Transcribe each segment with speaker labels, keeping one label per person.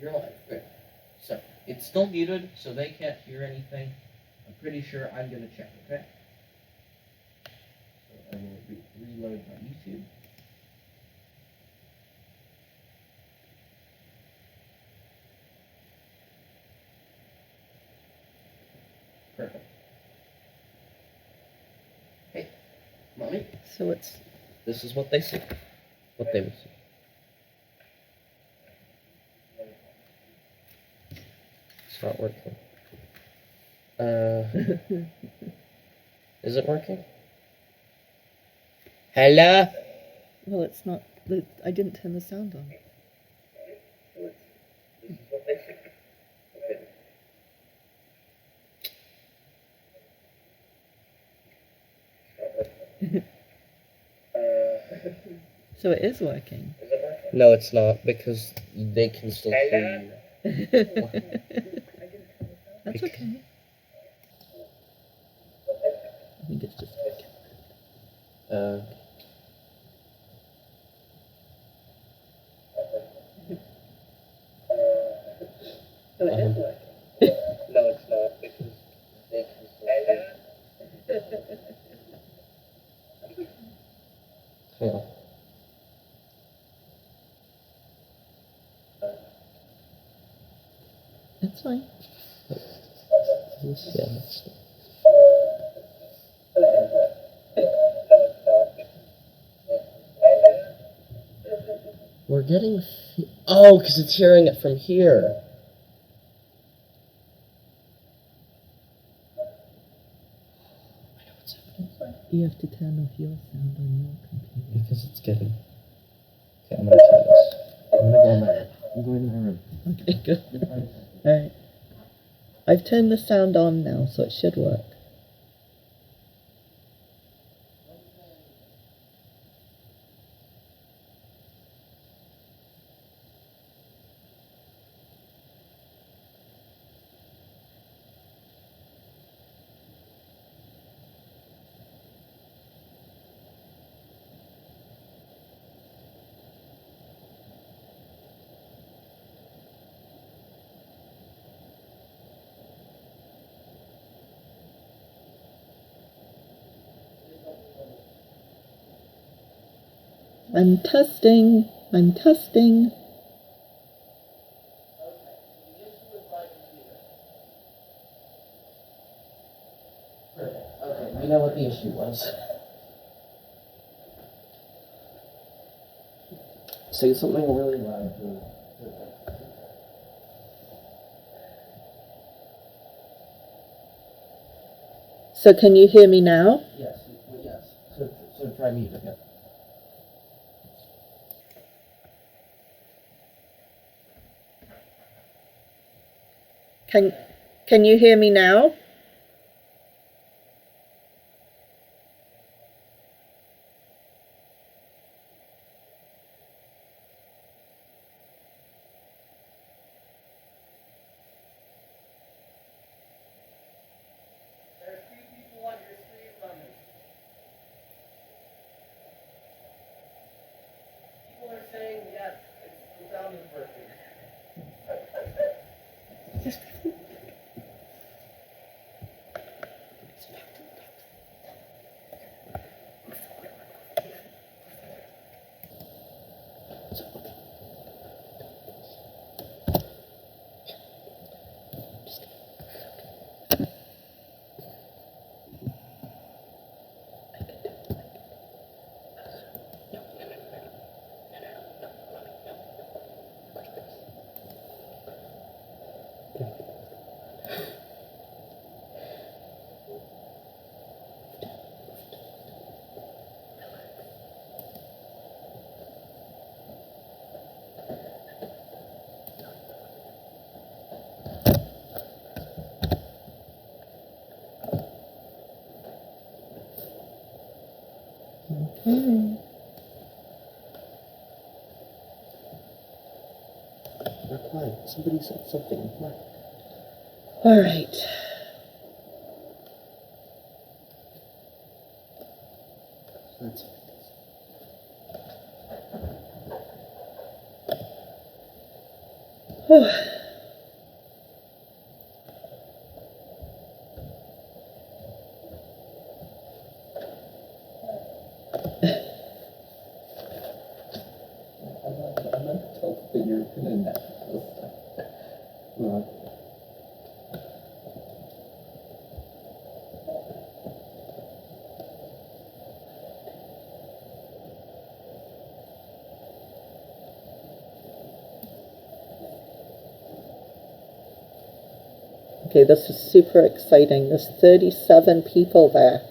Speaker 1: You're live. Good. So it's still muted, so they can't hear anything. I'm pretty sure I'm gonna check. Okay. So I will reload my YouTube. Perfect. Hey, mommy.
Speaker 2: So it's
Speaker 1: This is what they see. What they would see. It's not working. Is it working? Hello?
Speaker 2: well, it's not. I didn't turn the sound on. So it is working.
Speaker 1: No, it's not, because they can still hear you.
Speaker 2: That's okay. I think it's just. So it is working.
Speaker 1: No, it's not, because they can still hear you. Yeah.
Speaker 2: It's fine.
Speaker 1: Yeah. We're getting. Oh, because it's hearing it from here.
Speaker 2: You have to turn off your sound on your computer.
Speaker 1: Because it's getting. Okay, I'm gonna try this. I'm gonna go in my room. I'm going in my room.
Speaker 2: Okay, good. Alright. I've turned the sound on now, so it should work. I'm testing. I'm testing.
Speaker 1: Okay, we know what the issue was. Say something really loud.
Speaker 2: So can you hear me now?
Speaker 1: Yes, yes. So try mute again.
Speaker 2: Can you hear me now?
Speaker 1: There are 3 people on your screen, Lemon. People are saying yes, the sound is working.
Speaker 2: Okay.
Speaker 1: They're quiet. Somebody said something. What?
Speaker 2: All right.
Speaker 1: That's I'm not told that you're gonna net this. Right.
Speaker 2: Okay, this is super exciting. There's 37 people there.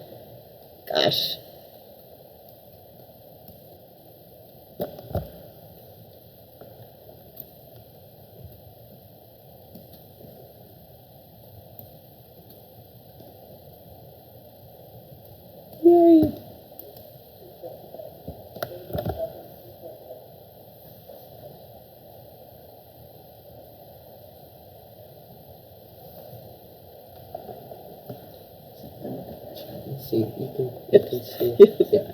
Speaker 2: Gosh. Yay.
Speaker 1: See, you can see. Yeah.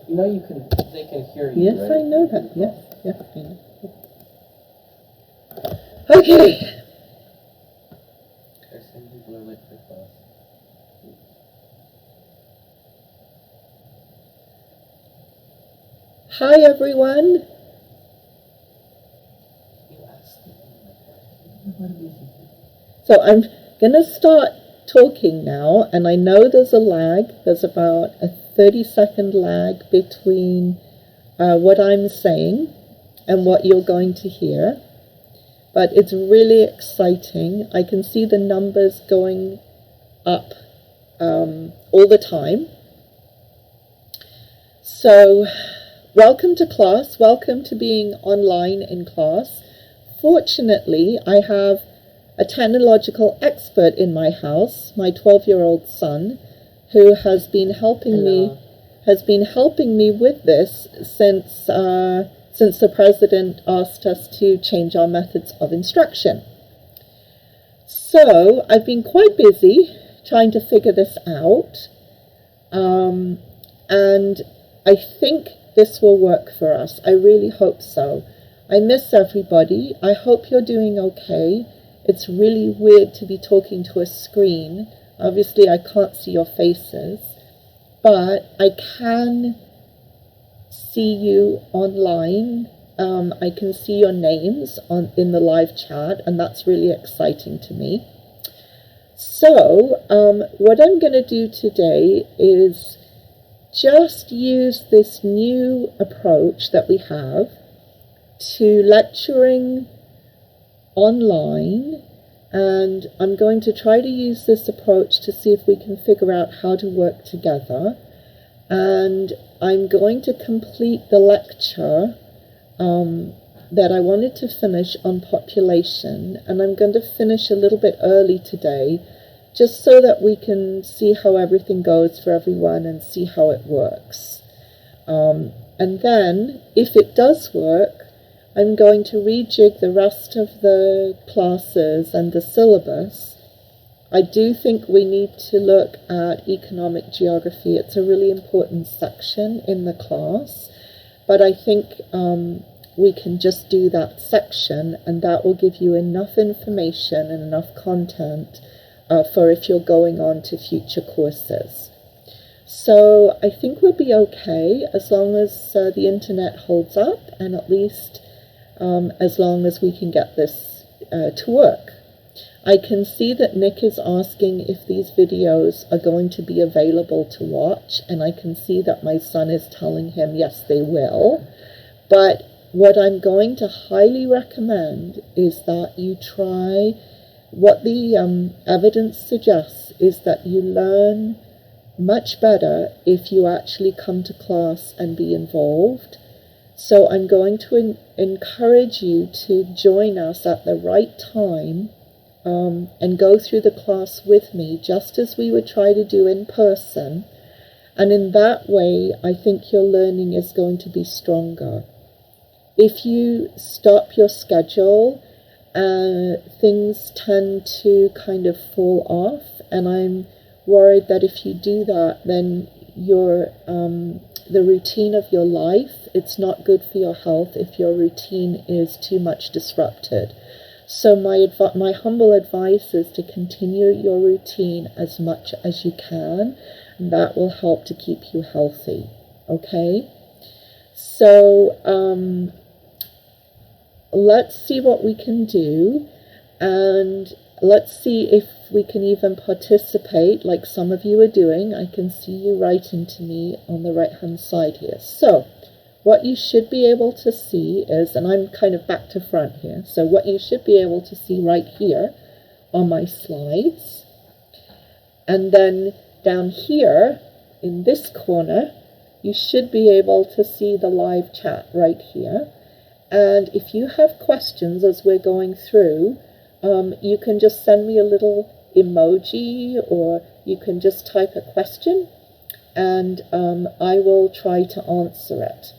Speaker 1: You know they can hear you,
Speaker 2: Yes,
Speaker 1: right?
Speaker 2: I know that. Yes, yes, I know. Okay.
Speaker 1: There's some people are late for class.
Speaker 2: Hi, everyone.
Speaker 1: You asked me. What do you think?
Speaker 2: So I'm going to start talking now, and I know there's a lag. There's about a 30-second lag between what I'm saying and what you're going to hear. But it's really exciting. I can see the numbers going up all the time. So welcome to class. Welcome to being online in class. Fortunately, I have a technological expert in my house, my 12-year-old son, who has been helping me with this since the president asked us to change our methods of instruction. So I've been quite busy trying to figure this out, and I think this will work for us. I really hope so. I miss everybody. I hope you're doing okay. It's really weird to be talking to a screen. Obviously, I can't see your faces, but I can see you online. I can see your names in the live chat, and that's really exciting to me. So what I'm going to do today is just use this new approach that we have to lecturing online, and I'm going to try to use this approach to see if we can figure out how to work together. And I'm going to complete the lecture that I wanted to finish on population, and I'm going to finish a little bit early today just so that we can see how everything goes for everyone and see how it works. And then, if it does work, I'm going to rejig the rest of the classes and the syllabus. I do think we need to look at economic geography. It's a really important section in the class, but I think we can just do that section, and that will give you enough information and enough content for if you're going on to future courses. So I think we'll be okay as long as the internet holds up, and at least as long as we can get this to work. I can see that Nick is asking if these videos are going to be available to watch, and I can see that my son is telling him yes, they will. But what I'm going to highly recommend is that you try, what the evidence suggests is that you learn much better if you actually come to class and be involved. So I'm going to encourage you to join us at the right time and go through the class with me, just as we would try to do in person. And in that way, I think your learning is going to be stronger. if you stop your schedule, things tend to kind of fall off, and I'm worried that if you do that, then the routine of your life, it's not good for your health if your routine is too much disrupted. So my humble advice is to continue your routine as much as you can, and that will help to keep you healthy. Okay? So let's see what we can do, and let's see if we can even participate like some of you are doing. I can see you writing to me on the right hand side here. So what you should be able to see is, and I'm kind of back to front here, so what you should be able to see right here are my slides, and then down here in this corner you should be able to see the live chat right here. And if you have questions as we're going through, you can just send me a little emoji, or you can just type a question, and I will try to answer it.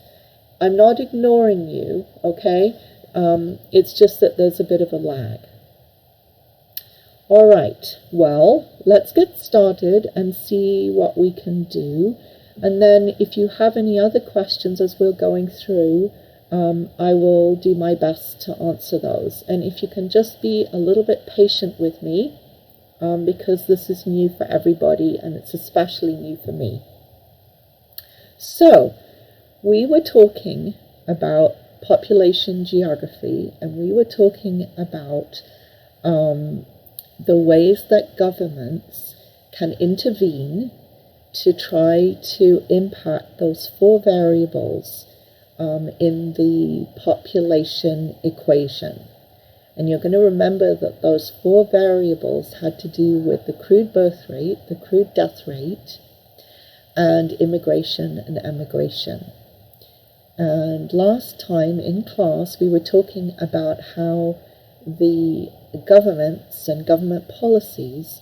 Speaker 2: I'm not ignoring you, okay? It's just that there's a bit of a lag. All right, well, let's get started and see what we can do. And then if you have any other questions as we're going through, I will do my best to answer those. And if you can just be a little bit patient with me, because this is new for everybody and it's especially new for me. So, we were talking about population geography, and we were talking about the ways that governments can intervene to try to impact those 4 variables in the population equation. And you're going to remember that those 4 variables had to do with the crude birth rate, the crude death rate, and immigration and emigration. And last time in class we were talking about how the governments and government policies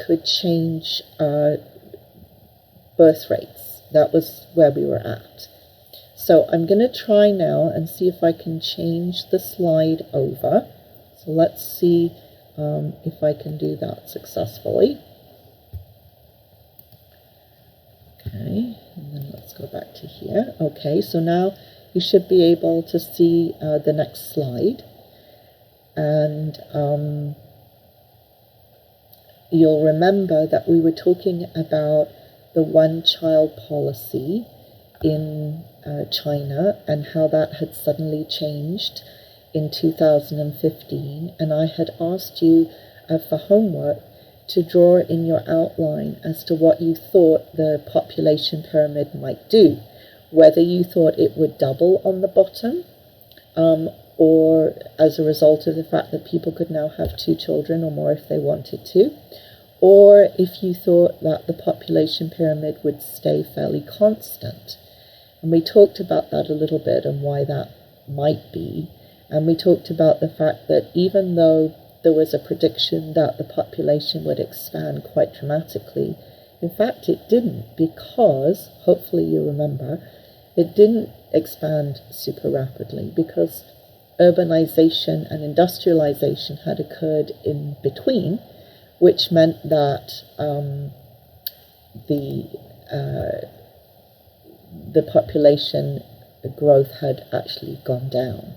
Speaker 2: could change birth rates. That was where we were at. So I'm going to try now and see if I can change the slide over. So let's see if I can do that successfully. Okay, and then let's go back to here. Okay, so now you should be able to see the next slide. And you'll remember that we were talking about the one-child policy in China and how that had suddenly changed in 2015. And I had asked you for homework to draw in your outline as to what you thought the population pyramid might do, whether you thought it would double on the bottom, or as a result of the fact that people could now have 2 children or more if they wanted to, or if you thought that the population pyramid would stay fairly constant. And we talked about that a little bit and why that might be. And we talked about the fact that even though there was a prediction that the population would expand quite dramatically, in fact it didn't, because, hopefully you remember, it didn't expand super rapidly because urbanization and industrialization had occurred in between, which meant that the population growth had actually gone down.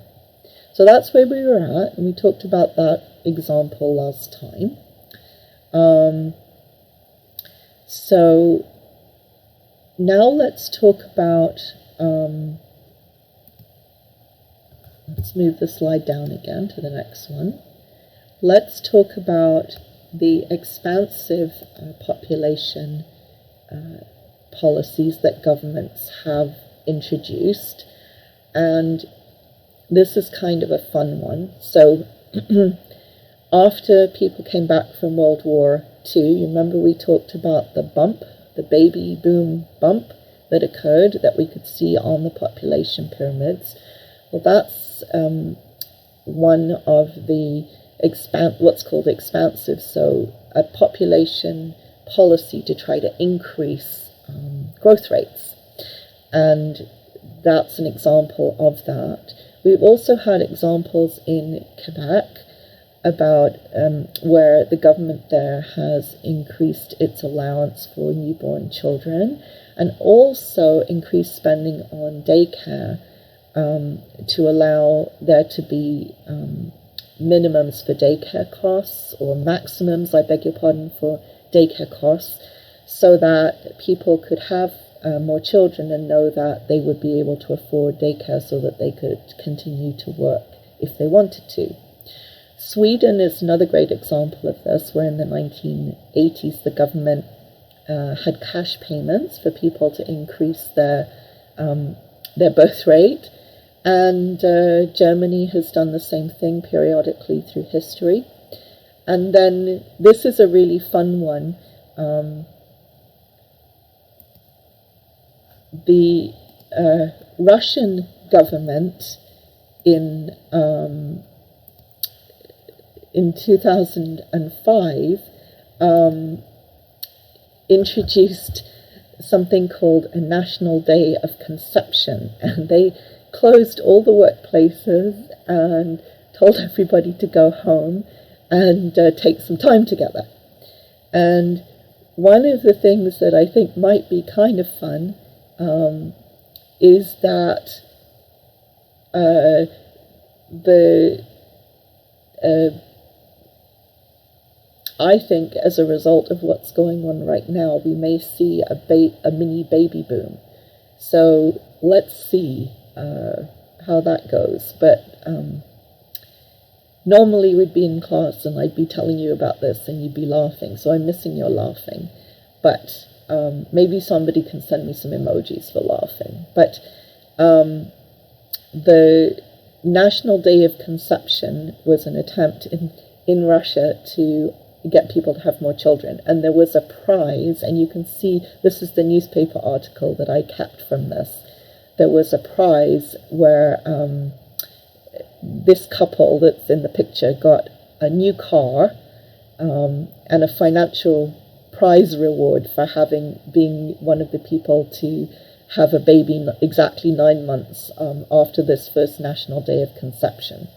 Speaker 2: So that's where we were at, and we talked about that example last time. So now let's talk about, let's move the slide down again to the next one. Let's talk about the expansive population policies that governments have introduced, and this is kind of a fun one. So after people came back from World War II, you remember we talked about the bump, the baby boom bump that occurred that we could see on the population pyramids. Well, that's one of the what's called expansive, so a population policy to try to increase growth rates. and that's an example of that. We've also had examples in Quebec about where the government there has increased its allowance for newborn children and also increased spending on daycare to allow there to be minimums for daycare costs, or maximums, I beg your pardon, for daycare costs, so that people could have more children and know that they would be able to afford daycare so that they could continue to work if they wanted to. Sweden is another great example of this, where in the 1980s the government had cash payments for people to increase their birth rate, and Germany has done the same thing periodically through history. And then this is a really fun one. The Russian government in 2005 introduced something called a National Day of Conception, and they closed all the workplaces and told everybody to go home and take some time together. And one of the things that I think might be kind of fun is that I think as a result of what's going on right now, we may see a mini baby boom. So let's see how that goes. But normally we'd be in class and I'd be telling you about this and you'd be laughing. So I'm missing your laughing. But maybe somebody can send me some emojis for laughing. But the National Day of Conception was an attempt in Russia to get people to have more children. And there was a prize, and you can see, this is the newspaper article that I kept from this. There was a prize where this couple that's in the picture got a new car and a financial prize reward for being one of the people to have a baby exactly 9 months after this first National Day of Conception.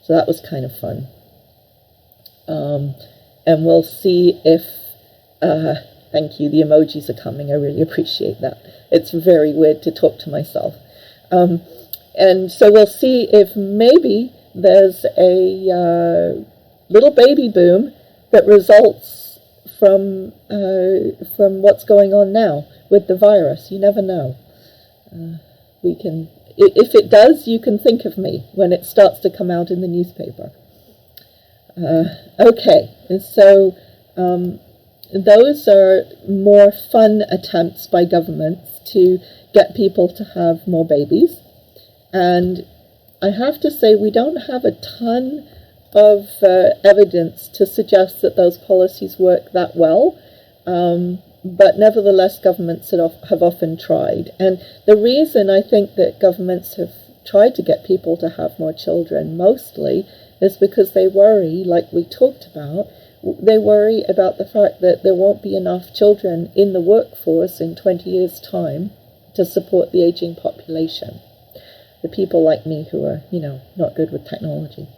Speaker 2: So that was kind of fun. And we'll see if, thank you, the emojis are coming, I really appreciate that. It's very weird to talk to myself. And so we'll see if maybe there's a little baby boom that results from what's going on now with the virus. You never know. If it does, you can think of me when it starts to come out in the newspaper. Okay, and so those are more fun attempts by governments to get people to have more babies. And I have to say, we don't have a ton of evidence to suggest that those policies work that well. But nevertheless, governments have often tried. And the reason I think that governments have tried to get people to have more children mostly is because they worry, like we talked about, they worry about the fact that there won't be enough children in the workforce in 20 years' time to support the aging population. The people like me who are, not good with technology.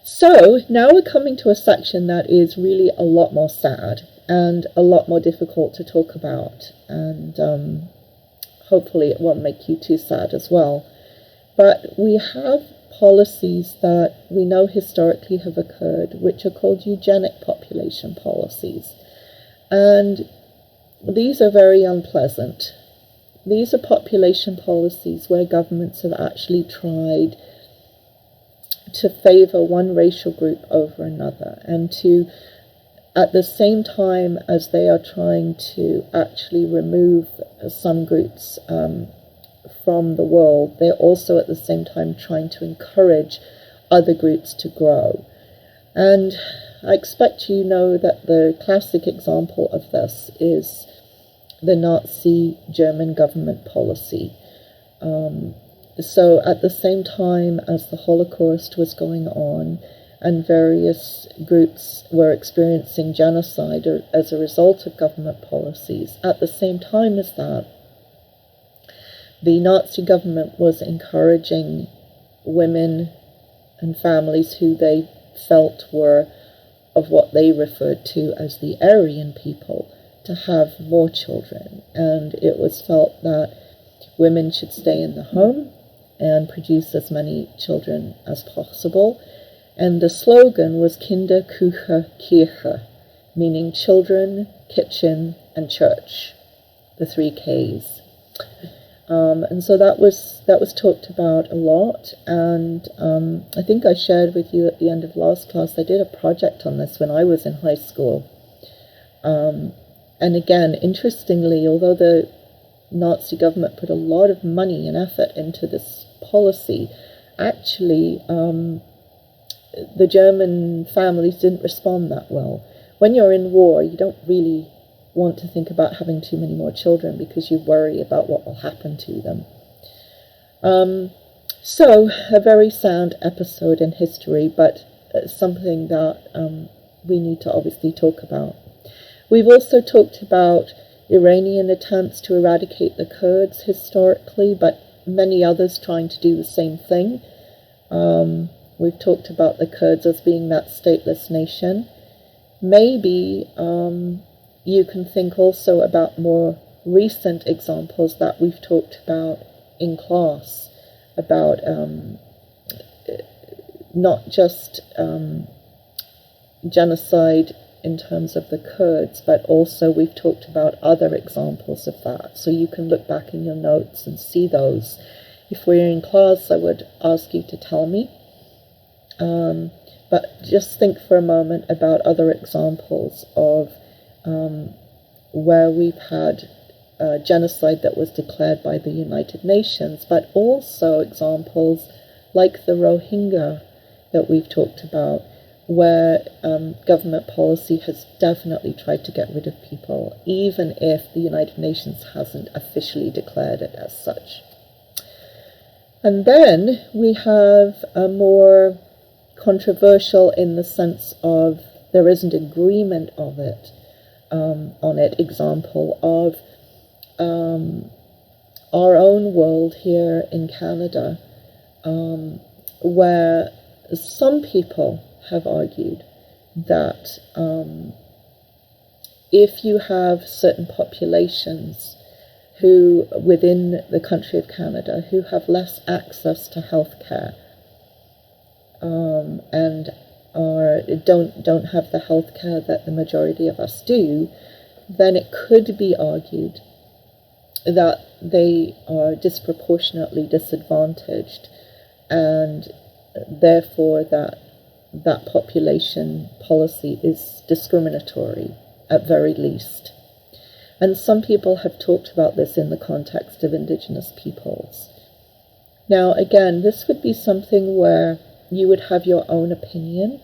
Speaker 2: So now we're coming to a section that is really a lot more sad and a lot more difficult to talk about. And hopefully it won't make you too sad as well. But we have policies that we know historically have occurred, which are called eugenic population policies. And these are very unpleasant. These are population policies where governments have actually tried to favor one racial group over another, and to, at the same time as they are trying to actually remove some groups from the world, they're also at the same time trying to encourage other groups to grow. And I expect you know that the classic example of this is the Nazi German government policy. So at the same time as the Holocaust was going on and various groups were experiencing genocide as a result of government policies, at the same time as that, the Nazi government was encouraging women and families who they felt were of what they referred to as the Aryan people to have more children. And it was felt that women should stay in the home and produce as many children as possible. And the slogan was Kinder, Küche, Kirche, meaning children, kitchen, and church, the 3 Ks. And so that was talked about a lot, and I think I shared with you at the end of last class, I did a project on this when I was in high school. And again, interestingly, although the Nazi government put a lot of money and effort into this policy, actually the German families didn't respond that well. When you're in war, you don't really want to think about having too many more children because you worry about what will happen to them. So, a very sound episode in history, but something that we need to obviously talk about. We've also talked about Iranian attempts to eradicate the Kurds historically, but many others trying to do the same thing. We've talked about the Kurds as being that stateless nation. Maybe you can think also about more recent examples that we've talked about in class, about not just genocide in terms of the Kurds, but also we've talked about other examples of that. So you can look back in your notes and see those. If we're in class, I would ask you to tell me. But just think for a moment about other examples of where we've had genocide that was declared by the United Nations, but also examples like the Rohingya that we've talked about, where government policy has definitely tried to get rid of people, even if the United Nations hasn't officially declared it as such. And then we have a more controversial, in the sense of there isn't agreement of it, on it, example of our own world here in Canada, where some people have argued that if you have certain populations who, within the country of Canada, who have less access to health care, and don't have the health care that the majority of us do, then it could be argued that they are disproportionately disadvantaged, and therefore that population policy is discriminatory at very least. And some people have talked about this in the context of Indigenous peoples. Now again, this would be something where you would have your own opinion.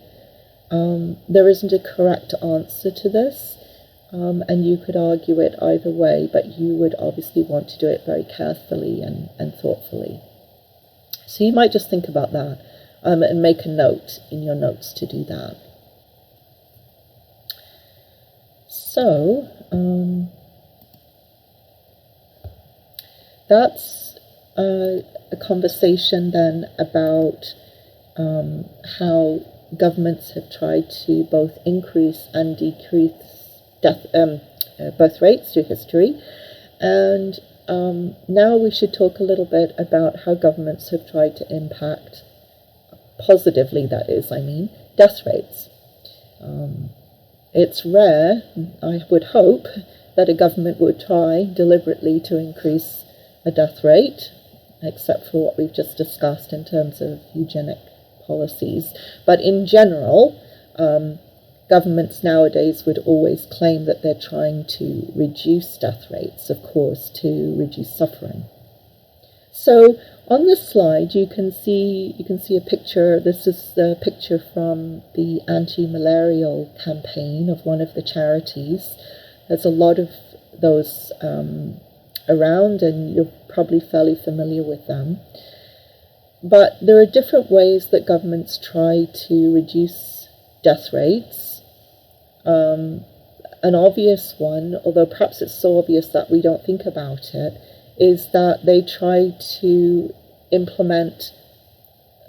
Speaker 2: There isn't a correct answer to this, and you could argue it either way, but you would obviously want to do it very carefully and thoughtfully. So you might just think about that and make a note in your notes to do that. So that's a conversation then about how governments have tried to both increase and decrease birth rates through history. And now we should talk a little bit about how governments have tried to impact, positively that is, death rates. It's rare, I would hope, that a government would try deliberately to increase a death rate, except for what we've just discussed in terms of eugenic policies. But in general, governments nowadays would always claim that they're trying to reduce death rates, of course, to reduce suffering. So on this slide, you can see a picture. This is the picture from the anti-malarial campaign of one of the charities. There's a lot of those around, and you're probably fairly familiar with them. But there are different ways that governments try to reduce death rates. An obvious one, although perhaps it's so obvious that we don't think about it, is that they try to implement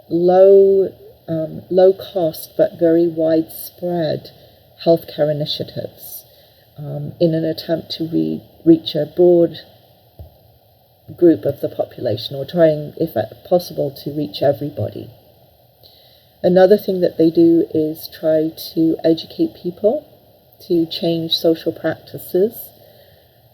Speaker 2: low cost but very widespread healthcare initiatives in an attempt to reach a broad group of the population, or trying, if possible, to reach everybody. Another thing that they do is try to educate people to change social practices.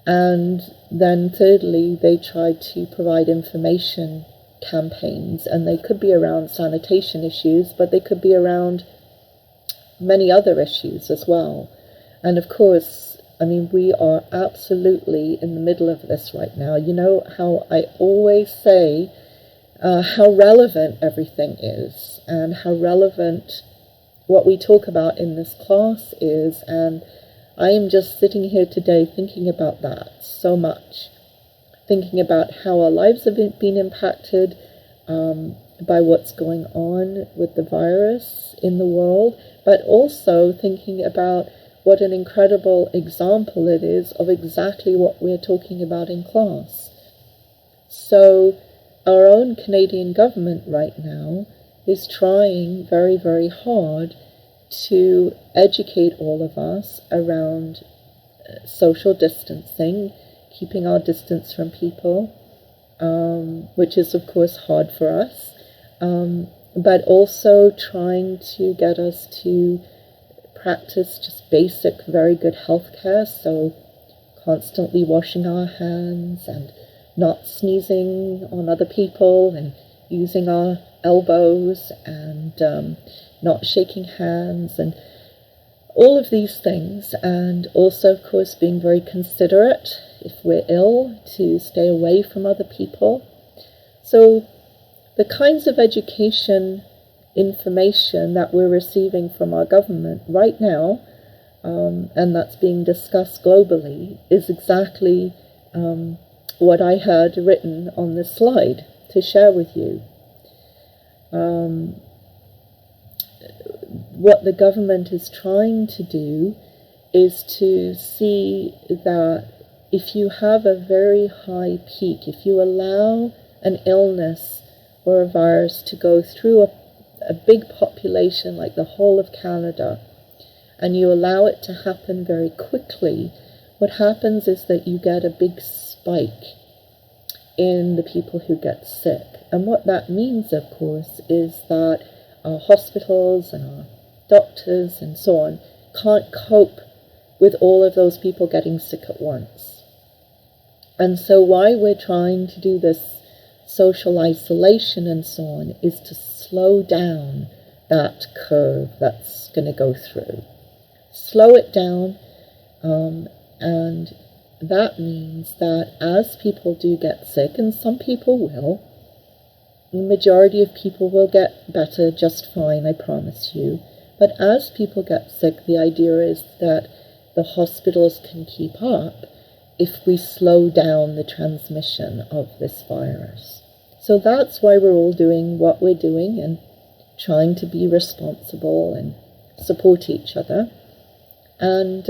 Speaker 2: And then thirdly, they try to provide information campaigns, and they could be around sanitation issues, but they could be around many other issues as well. And of course, I mean, we are absolutely in the middle of this right now. You know how I always say how relevant everything is, and how relevant what we talk about in this class is, and I am just sitting here today thinking about that so much, thinking about how our lives have been impacted by what's going on with the virus in the world, but also thinking about what an incredible example it is of exactly what we're talking about in class. So our own Canadian government right now is trying very, very hard to educate all of us around social distancing, keeping our distance from people, which is of course hard for us, but also trying to get us to practice just basic, very good healthcare, so constantly washing our hands and not sneezing on other people and using our elbows and not shaking hands and all of these things. And also, of course, being very considerate if we're ill to stay away from other people. So the kinds of education information that we're receiving from our government right now, and that's being discussed globally, is exactly what I heard written on this slide to share with you. What the government is trying to do is to see that if you have a very high peak, if you allow an illness or a virus to go through a big population like the whole of Canada, and you allow it to happen very quickly, what happens is that you get a big spike in the people who get sick. And what that means, of course, is that our hospitals and our doctors and so on can't cope with all of those people getting sick at once. And so why we're trying to do this social isolation and so on is to slow down that curve that's going to go through. Slow it down, and that means that as people do get sick, and some people will, the majority of people will get better just fine, I promise you. But as people get sick, the idea is that the hospitals can keep up if we slow down the transmission of this virus. So that's why we're all doing what we're doing and trying to be responsible and support each other. And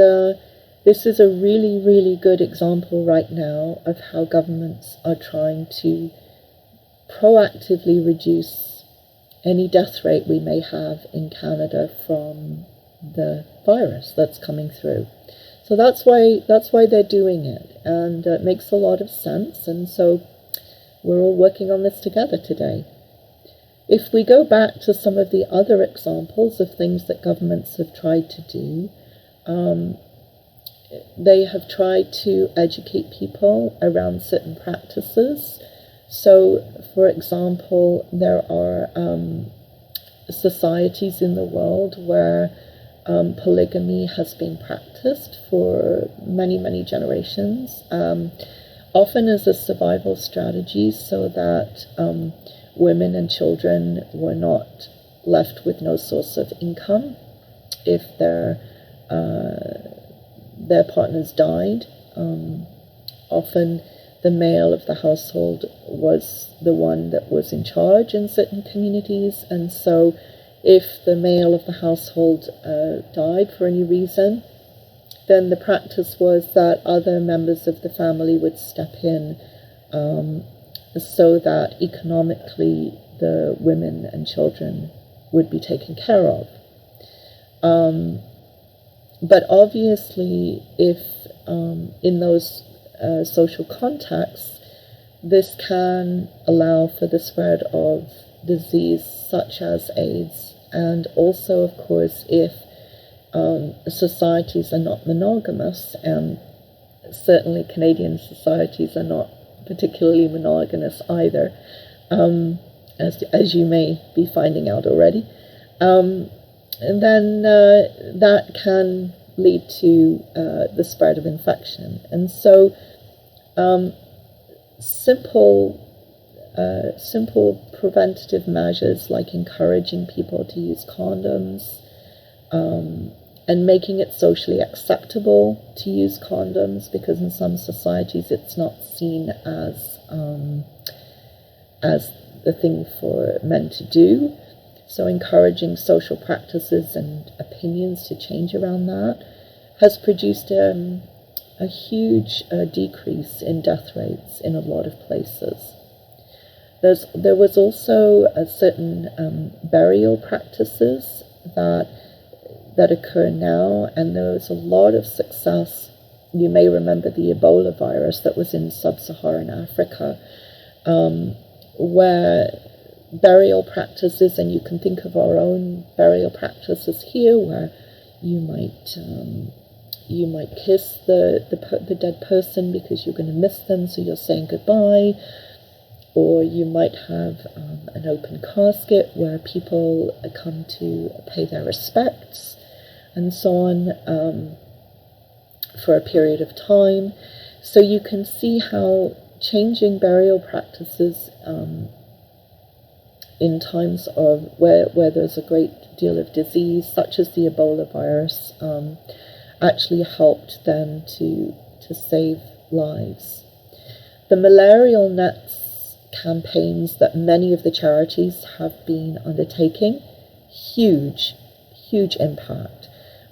Speaker 2: this is a really, really good example right now of how governments are trying to proactively reduce any death rate we may have in Canada from the virus that's coming through. So that's why they're doing it, and it makes a lot of sense, and so we're all working on this together today. If we go back to some of the other examples of things that governments have tried to do, they have tried to educate people around certain practices. So, for example, there are societies in the world where polygamy has been practiced for many, many generations, often as a survival strategy so that women and children were not left with no source of income if their partners died. Often the male of the household was the one that was in charge in certain communities, and so if the male of the household died for any reason, then the practice was that other members of the family would step in so that economically the women and children would be taken care of. But obviously, if in those social contexts, this can allow for the spread of disease such as AIDS, and also, of course, if societies are not monogamous, and certainly Canadian societies are not particularly monogamous either, as you may be finding out already, and then that can lead to the spread of infection. And so simple preventative measures like encouraging people to use condoms, and making it socially acceptable to use condoms, because in some societies it's not seen as the thing for men to do. So encouraging social practices and opinions to change around that has produced a huge decrease in death rates in a lot of places. There was also a certain burial practices that occur now, and there was a lot of success. You may remember the Ebola virus that was in sub-Saharan Africa, where burial practices, and you can think of our own burial practices here, where you might kiss the dead person because you're going to miss them, so you're saying goodbye. Or you might have an open casket where people come to pay their respects, and so on, for a period of time. So you can see how changing burial practices in times of where there's a great deal of disease, such as the Ebola virus, actually helped then to save lives. The malarial nets campaigns that many of the charities have been undertaking, huge impact.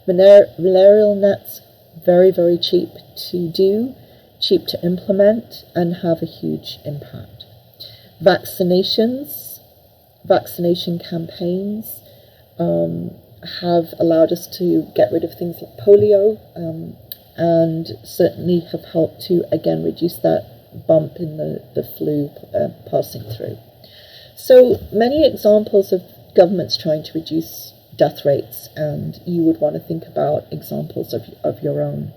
Speaker 2: Malarial nets, very, very cheap to do, cheap to implement, and have a huge impact. Vaccination campaigns have allowed us to get rid of things like polio, and certainly have helped to, again, reduce that bump in the flu passing through. So many examples of governments trying to reduce death rates, and you would want to think about examples of your own.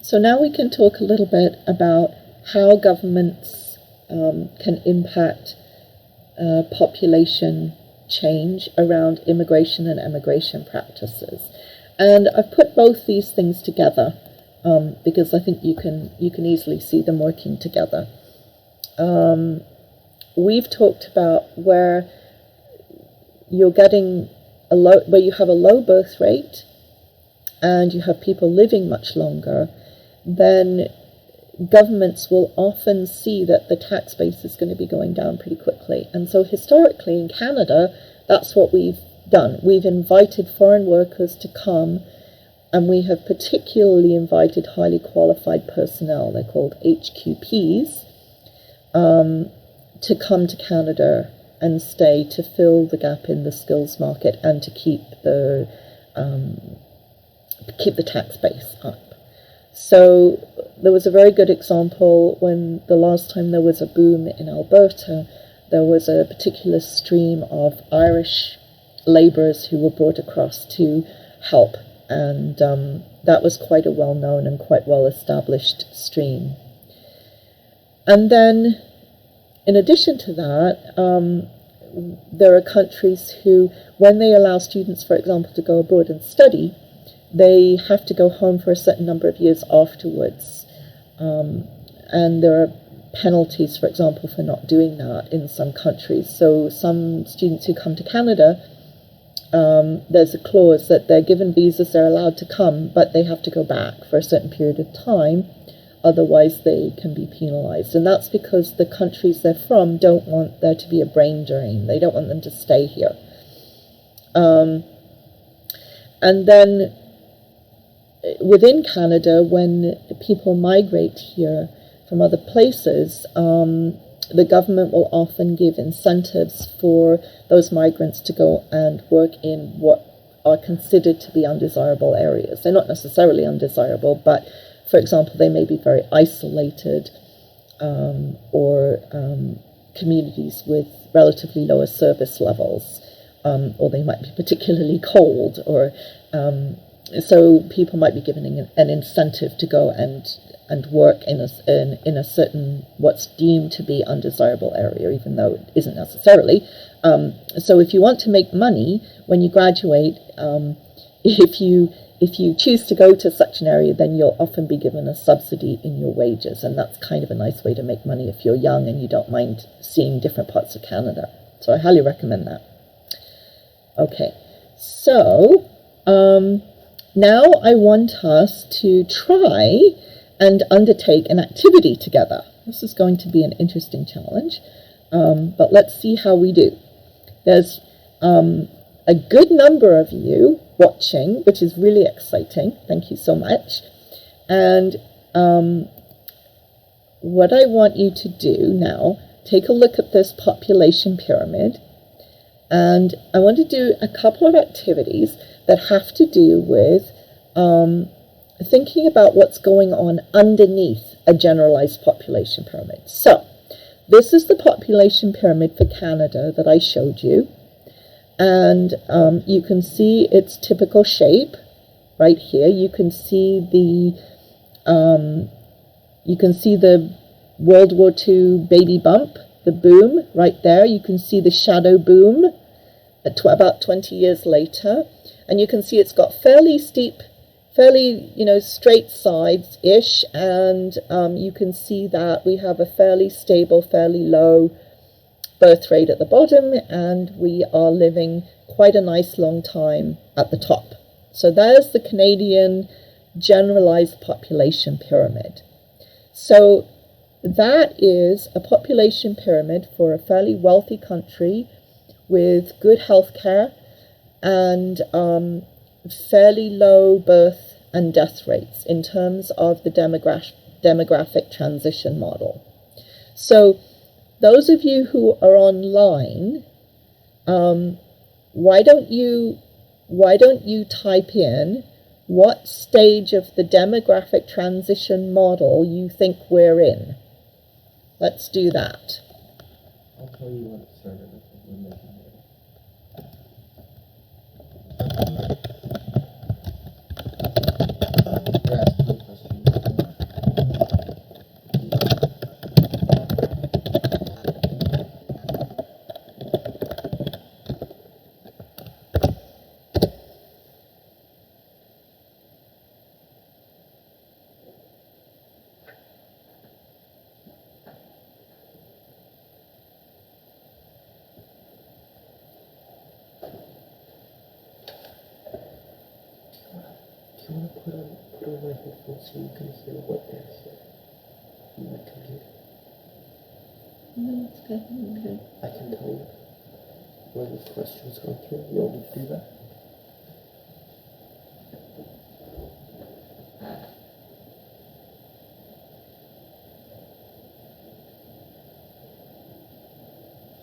Speaker 2: So now we can talk a little bit about how governments can impact population change around immigration and emigration practices. And I've put both these things together because I think you can easily see them working together. We've talked about where you're getting where you have a low birth rate and you have people living much longer, then governments will often see that the tax base is going to be going down pretty quickly. And so historically in Canada, that's what we've done. We've invited foreign workers to come, and we have particularly invited highly qualified personnel, they're called HQPs, to come to Canada and stay to fill the gap in the skills market and to keep the tax base up. So there was a very good example when the last time there was a boom in Alberta. There was a particular stream of Irish labourers who were brought across to help, and that was quite a well-known and quite well-established stream. And then, in addition to that, there are countries who, when they allow students, for example, to go abroad and study, they have to go home for a certain number of years afterwards. And there are penalties, for example, for not doing that in some countries. So some students who come to Canada, there's a clause that they're given visas, they're allowed to come, but they have to go back for a certain period of time, otherwise they can be penalized. And that's because the countries they're from don't want there to be a brain drain. They don't want them to stay here. And then within Canada, when people migrate here from other places, the government will often give incentives for those migrants to go and work in what are considered to be undesirable areas. They're not necessarily undesirable, but for example, they may be very isolated, or communities with relatively lower service levels, or they might be particularly cold, or so people might be given an incentive to go and work in a certain what's deemed to be undesirable area, even though it isn't necessarily. So if you want to make money when you graduate, if you choose to go to such an area, then you'll often be given a subsidy in your wages, and that's kind of a nice way to make money if you're young and you don't mind seeing different parts of Canada. So I highly recommend that. Okay, so now I want us to try and undertake an activity together. This is going to be an interesting challenge, but let's see how we do. There's a good number of you watching, which is really exciting. Thank you so much. And what I want you to do now, take a look at this population pyramid, and I want to do a couple of activities that have to do with thinking about what's going on underneath a generalized population pyramid. So, this is the population pyramid for Canada that I showed you. And you can see its typical shape right here. You can see the World War II baby bump, the boom right there. You can see the shadow boom at about 20 years later, and you can see it's got fairly steep, fairly straight sides-ish, and you can see that we have a fairly stable, fairly low birth rate at the bottom, and we are living quite a nice long time at the top. So there's the Canadian generalized population pyramid. So that is a population pyramid for a fairly wealthy country with good health care and fairly low birth and death rates in terms of the demographic transition model. So those of you who are online, why don't you type in what stage of the demographic transition model you think we're in? Let's do that.
Speaker 1: I'll tell you when it started. We're making it. You're asking me questions. Do you want to put on my headphones so you can hear what they're saying from my computer?
Speaker 2: No, it's good. Okay.
Speaker 1: I can tell you when the questions go through. You want me to do that?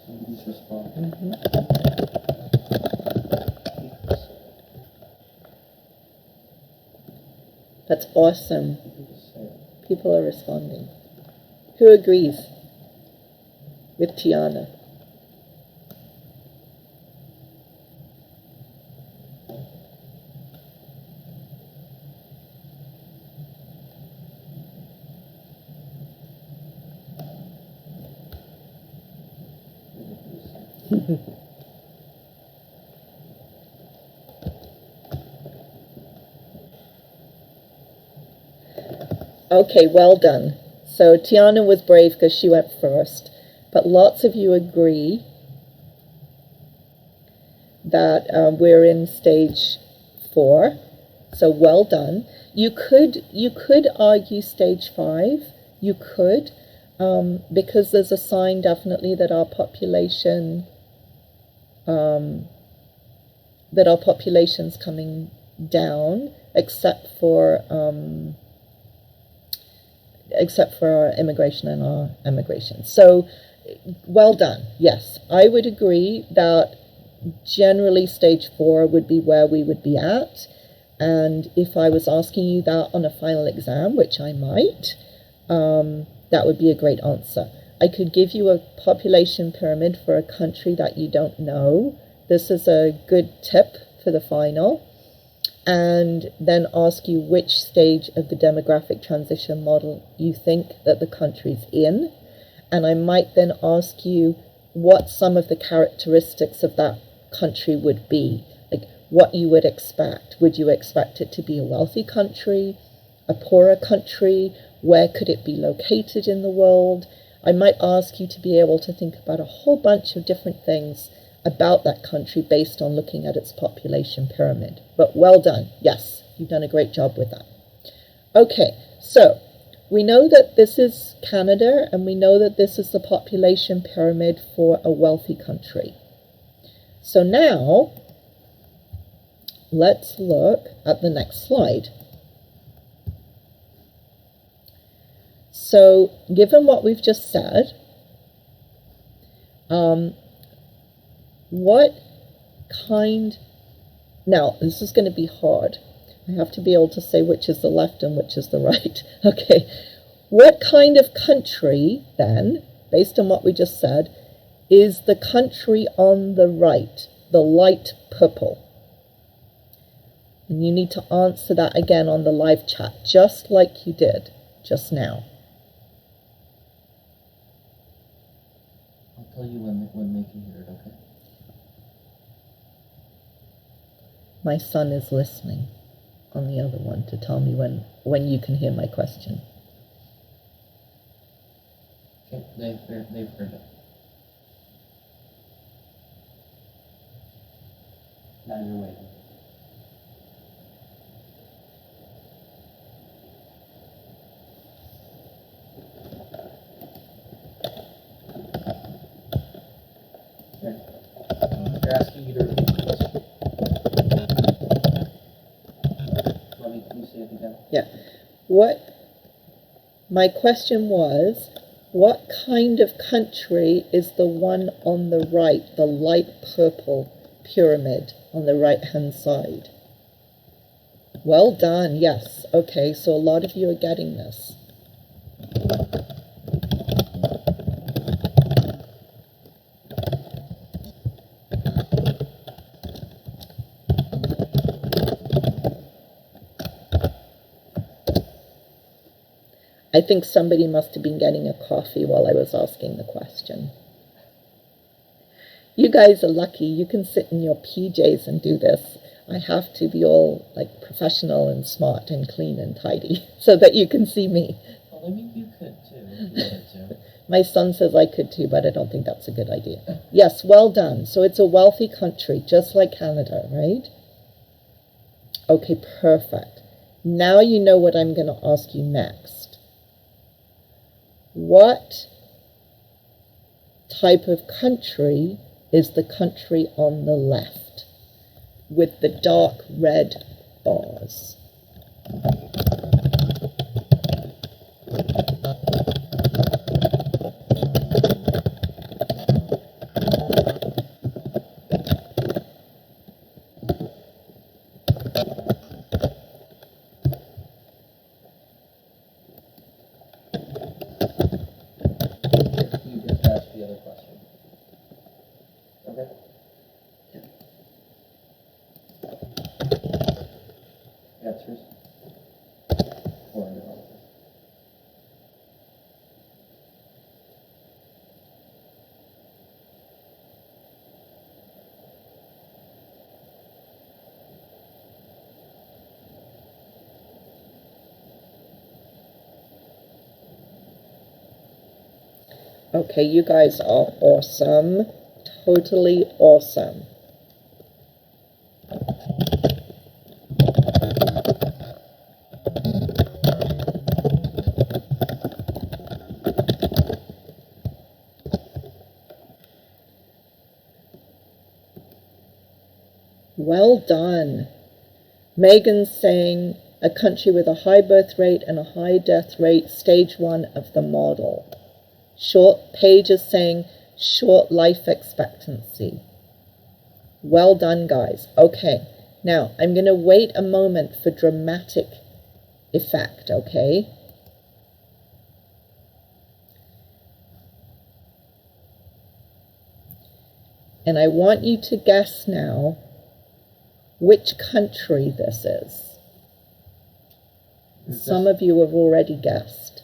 Speaker 1: Somebody's responding.
Speaker 2: That's awesome. People are responding. Who agrees with Tiana? Okay, well done. So Tiana was brave because she went first, but lots of you agree that we're in stage 4. So well done. You could argue stage 5. You could, because there's a sign definitely that our population's coming down except for our immigration and our emigration. So, well done. Yes, I would agree that generally stage 4 would be where we would be at. And if I was asking you that on a final exam, which I might, that would be a great answer. I could give you a population pyramid for a country that you don't know. This is a good tip for the final. And then ask you which stage of the demographic transition model you think that the country's in. And I might then ask you what some of the characteristics of that country would be, like what you would expect. Would you expect it to be a wealthy country, a poorer country? Where could it be located in the world? I might ask you to be able to think about a whole bunch of different things about that country based on looking at its population pyramid. But well done. Yes, you've done a great job with that. Okay, so we know that this is Canada, and we know that this is the population pyramid for a wealthy country. So now, let's look at the next slide. So, given what we've just said, what kind, now this is going to be hard. I have to be able to say which is the left and which is the right. Okay, what kind of country then, based on what we just said, is the country on the right, the light purple? And you need to answer that again on the live chat, just like you did just now.
Speaker 1: I'll tell you when they can hear it, okay?
Speaker 2: My son is listening on the other one to tell me when you can hear my question.
Speaker 1: Okay, they've heard it. Now you're waiting. Okay. They're asking you to repeat the question. Can you say it again?
Speaker 2: Yeah. My question was, what kind of country is the one on the right, the light purple pyramid on the right-hand side? Well done, yes. Okay, so a lot of you are getting this. I think somebody must have been getting a coffee while I was asking the question. You guys are lucky. You can sit in your PJs and do this. I have to be all like professional and smart and clean and tidy so that you can see me.
Speaker 1: Well, I mean, you could too, if you wanted to.
Speaker 2: My son says I could too, but I don't think that's a good idea. Yes, well done. So it's a wealthy country, just like Canada, right? Okay, perfect. Now you know what I'm going to ask you next. What type of country is the country on the left with the dark red bars?
Speaker 1: You just asked the other question. Okay? Answers? Or no?
Speaker 2: Okay, you guys are awesome. Totally awesome. Well done. Megan's saying a country with a high birth rate and a high death rate, stage 1 of the model. Paige is saying short life expectancy. Well done, guys. Okay, now I'm going to wait a moment for dramatic effect, okay? And I want you to guess now which country this is. Some of you have already guessed.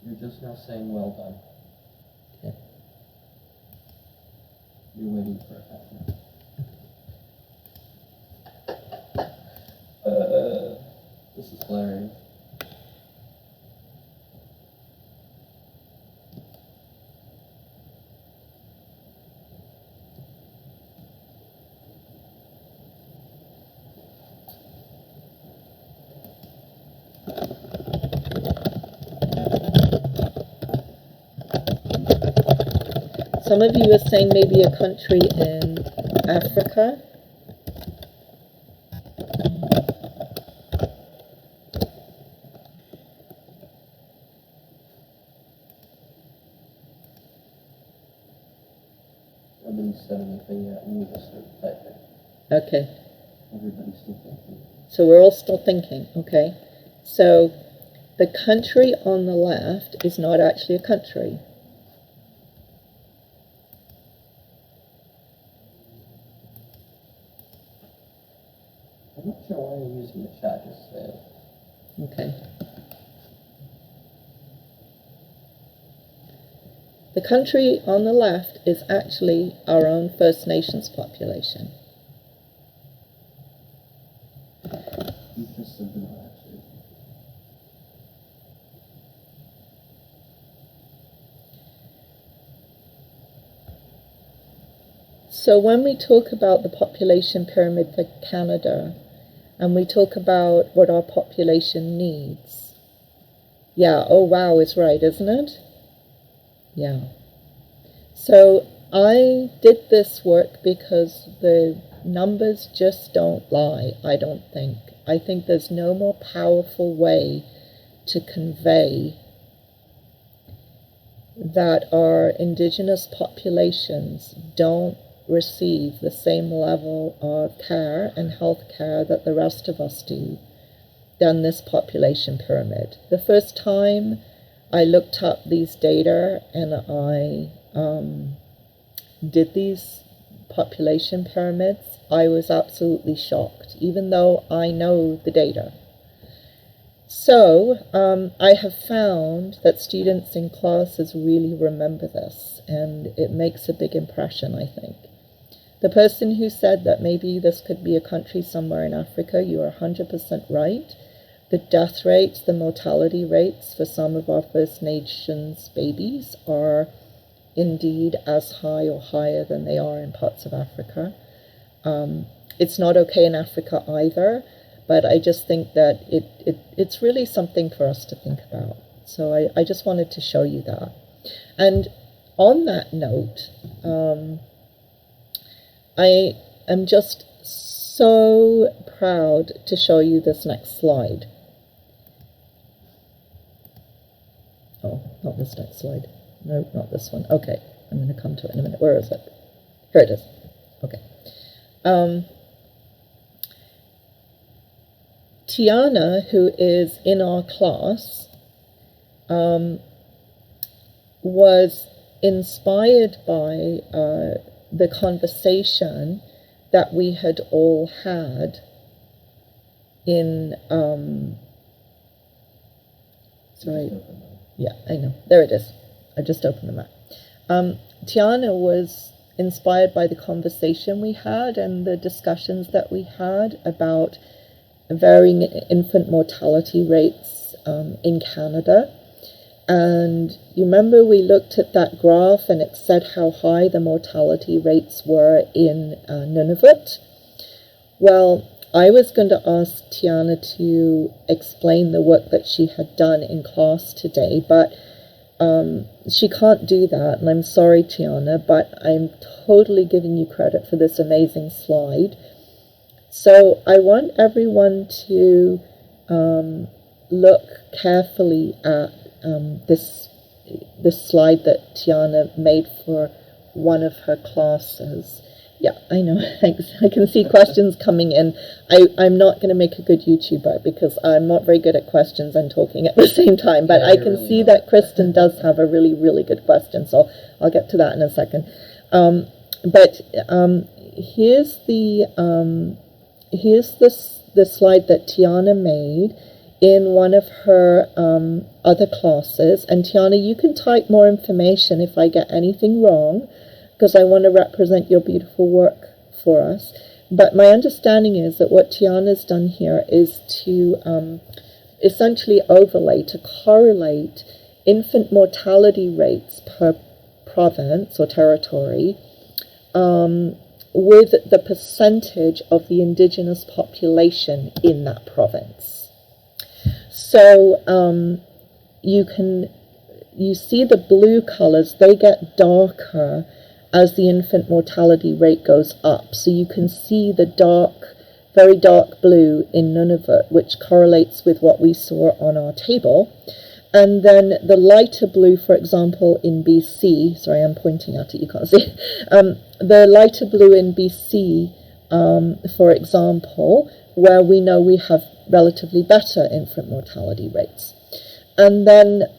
Speaker 1: You're just now saying well done.
Speaker 2: Okay.
Speaker 1: You're waiting for a second. This is hilarious.
Speaker 2: Some of you are saying maybe a country in Africa.
Speaker 1: Nobody's said anything yet. We need to start typing.
Speaker 2: Okay,
Speaker 1: Everybody's still thinking.
Speaker 2: so we're all still thinking, okay? So the country on the left is not actually a country.
Speaker 1: I'm not sure why you're using the chat, just say it.
Speaker 2: Okay. The country on the left is actually our own First Nations population.
Speaker 1: You just said no, actually.
Speaker 2: So when we talk about the population pyramid for Canada, and we talk about what our population needs, yeah, oh wow is right, isn't it? Yeah. So I did this work because the numbers just don't lie, I don't think. I think there's no more powerful way to convey that our Indigenous populations don't receive the same level of care and health care that the rest of us do than this population pyramid. The first time I looked up these data and I did these population pyramids, I was absolutely shocked, even though I know the data. So I have found that students in classes really remember this, and it makes a big impression, I think. The person who said that maybe this could be a country somewhere in Africa, you are 100% right. The death rates, the mortality rates for some of our First Nations babies are indeed as high or higher than they are in parts of Africa. It's not okay in Africa either, but I just think that it's really something for us to think about. So I just wanted to show you that. And on that note, I am just so proud to show you this next slide. Oh, not this next slide. No, not this one. Okay, I'm going to come to it in a minute. Where is it? Here it is. Okay. Tiana, who is in our class, was inspired by the conversation that we had all had in, sorry, yeah, I know, there it is. I just opened the map. Tiana was inspired by the conversation we had and the discussions that we had about varying infant mortality rates in Canada. And you remember we looked at that graph and it said how high the mortality rates were in Nunavut. Well, I was going to ask Tiana to explain the work that she had done in class today, but she can't do that, and I'm sorry, Tiana, but I'm totally giving you credit for this amazing slide. So I want everyone to look carefully at this slide that Tiana made for one of her classes. Yeah, I know. Thanks. I can see questions coming in. I'm not going to make a good YouTuber because I'm not very good at questions and talking at the same time. But
Speaker 1: Yeah,
Speaker 2: I
Speaker 1: you're
Speaker 2: can
Speaker 1: really
Speaker 2: see
Speaker 1: not.
Speaker 2: that Kristen does have a really, really good question. So I'll get to that in a second. But here's the slide that Tiana made in one of her other classes. And Tiana, you can type more information if I get anything wrong, because I want to represent your beautiful work for us. But my understanding is that what Tiana's done here is to essentially overlay, to correlate infant mortality rates per province or territory with the percentage of the indigenous population in that province. So you see the blue colors, they get darker as the infant mortality rate goes up. So you can see the very dark blue in Nunavut, which correlates with what we saw on our table. And then the lighter blue, for example, in BC, sorry, I'm pointing at it, you can't see. The lighter blue in BC, for example, where we know we have relatively better infant mortality rates. And then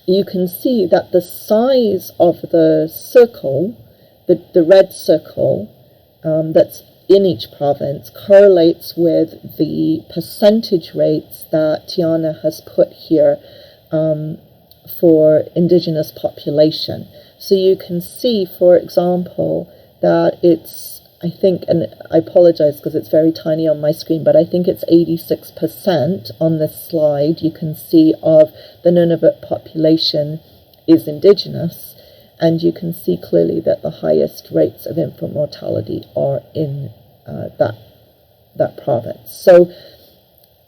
Speaker 2: you can see that the size of the circle, the red circle that's in each province, correlates with the percentage rates that Tiana has put here for indigenous population. So you can see, for example, that it's, I think, and I apologize because it's very tiny on my screen, but I think it's 86% on this slide. You can see of the Nunavut population is indigenous, and you can see clearly that the highest rates of infant mortality are in that province. So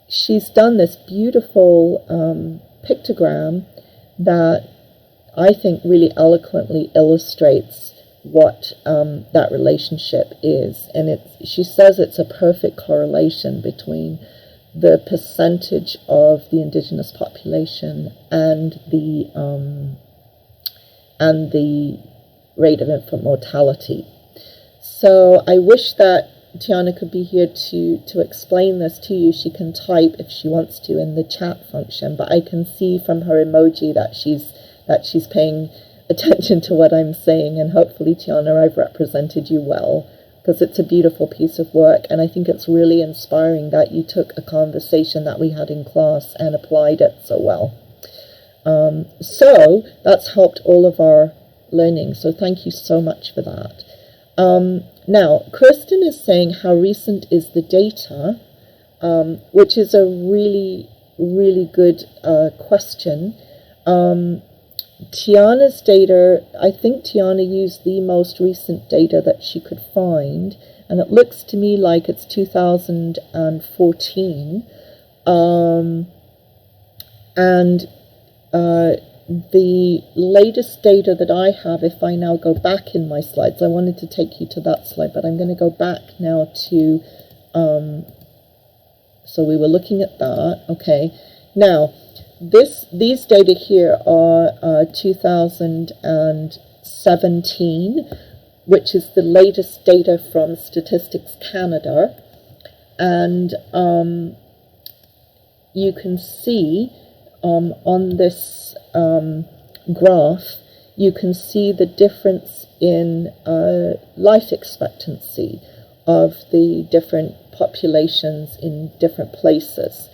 Speaker 2: she's done this beautiful pictogram that I think really eloquently illustrates what that relationship is. And she says it's a perfect correlation between the percentage of the indigenous population and the rate of infant mortality. So I wish that Tiana could be here to explain this to you. She can type if she wants to in the chat function, but I can see from her emoji that she's paying attention to what I'm saying, and hopefully, Tiana, I've represented you well, because it's a beautiful piece of work, and I think it's really inspiring that you took a conversation that we had in class and applied it so well. So that's helped all of our learning, so thank you so much for that. Now, Kirsten is saying how recent is the data, which is a really, really good question. Tiana's data, I think Tiana used the most recent data that she could find, and it looks to me like it's 2014. The latest data that I have, if I now go back in my slides, I wanted to take you to that slide, but I'm going to go back now to, so we were looking at that, okay. Now, these data here are 2017, which is the latest data from Statistics Canada, and you can see on this graph, you can see the difference in life expectancy of the different populations in different places.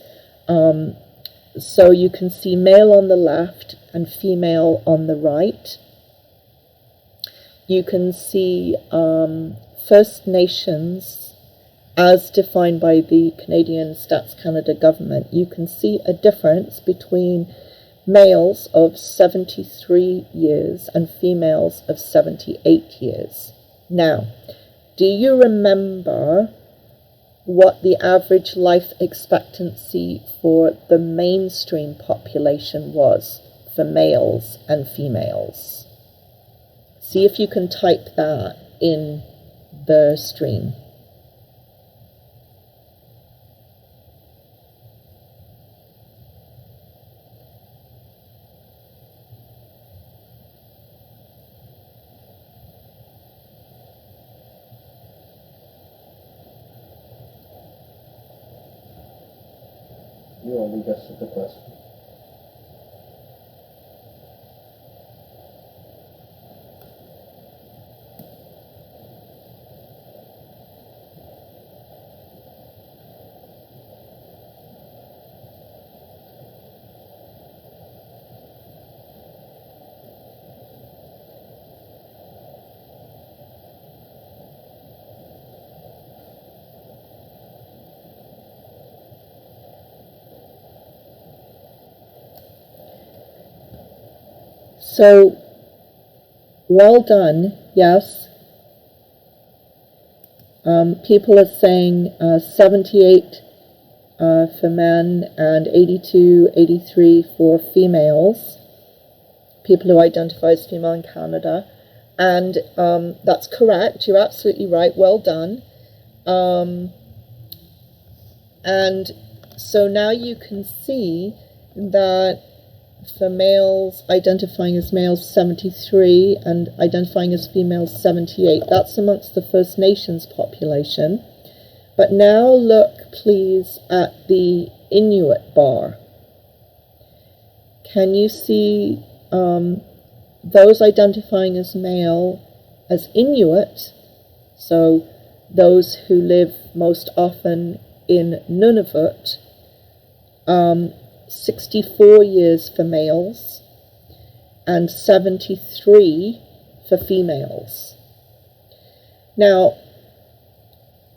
Speaker 2: So you can see male on the left and female on the right. You can see First Nations as defined by the Canadian Stats Canada government. You can see a difference between males of 73 years and females of 78 years. Now, do you remember what the average life expectancy for the mainstream population was for males and females? See if you can type that in the stream.
Speaker 1: You only guessed at the question.
Speaker 2: So, well done, yes. People are saying 78 for men and 82, 83 for females, people who identify as female in Canada. And that's correct, you're absolutely right, well done. And so now you can see that for males identifying as males 73 and identifying as females 78. That's amongst the First Nations population. But now look please at the Inuit bar. Can you see those identifying as male as Inuit, so those who live most often in Nunavut, 64 years for males and 73 for females. Now,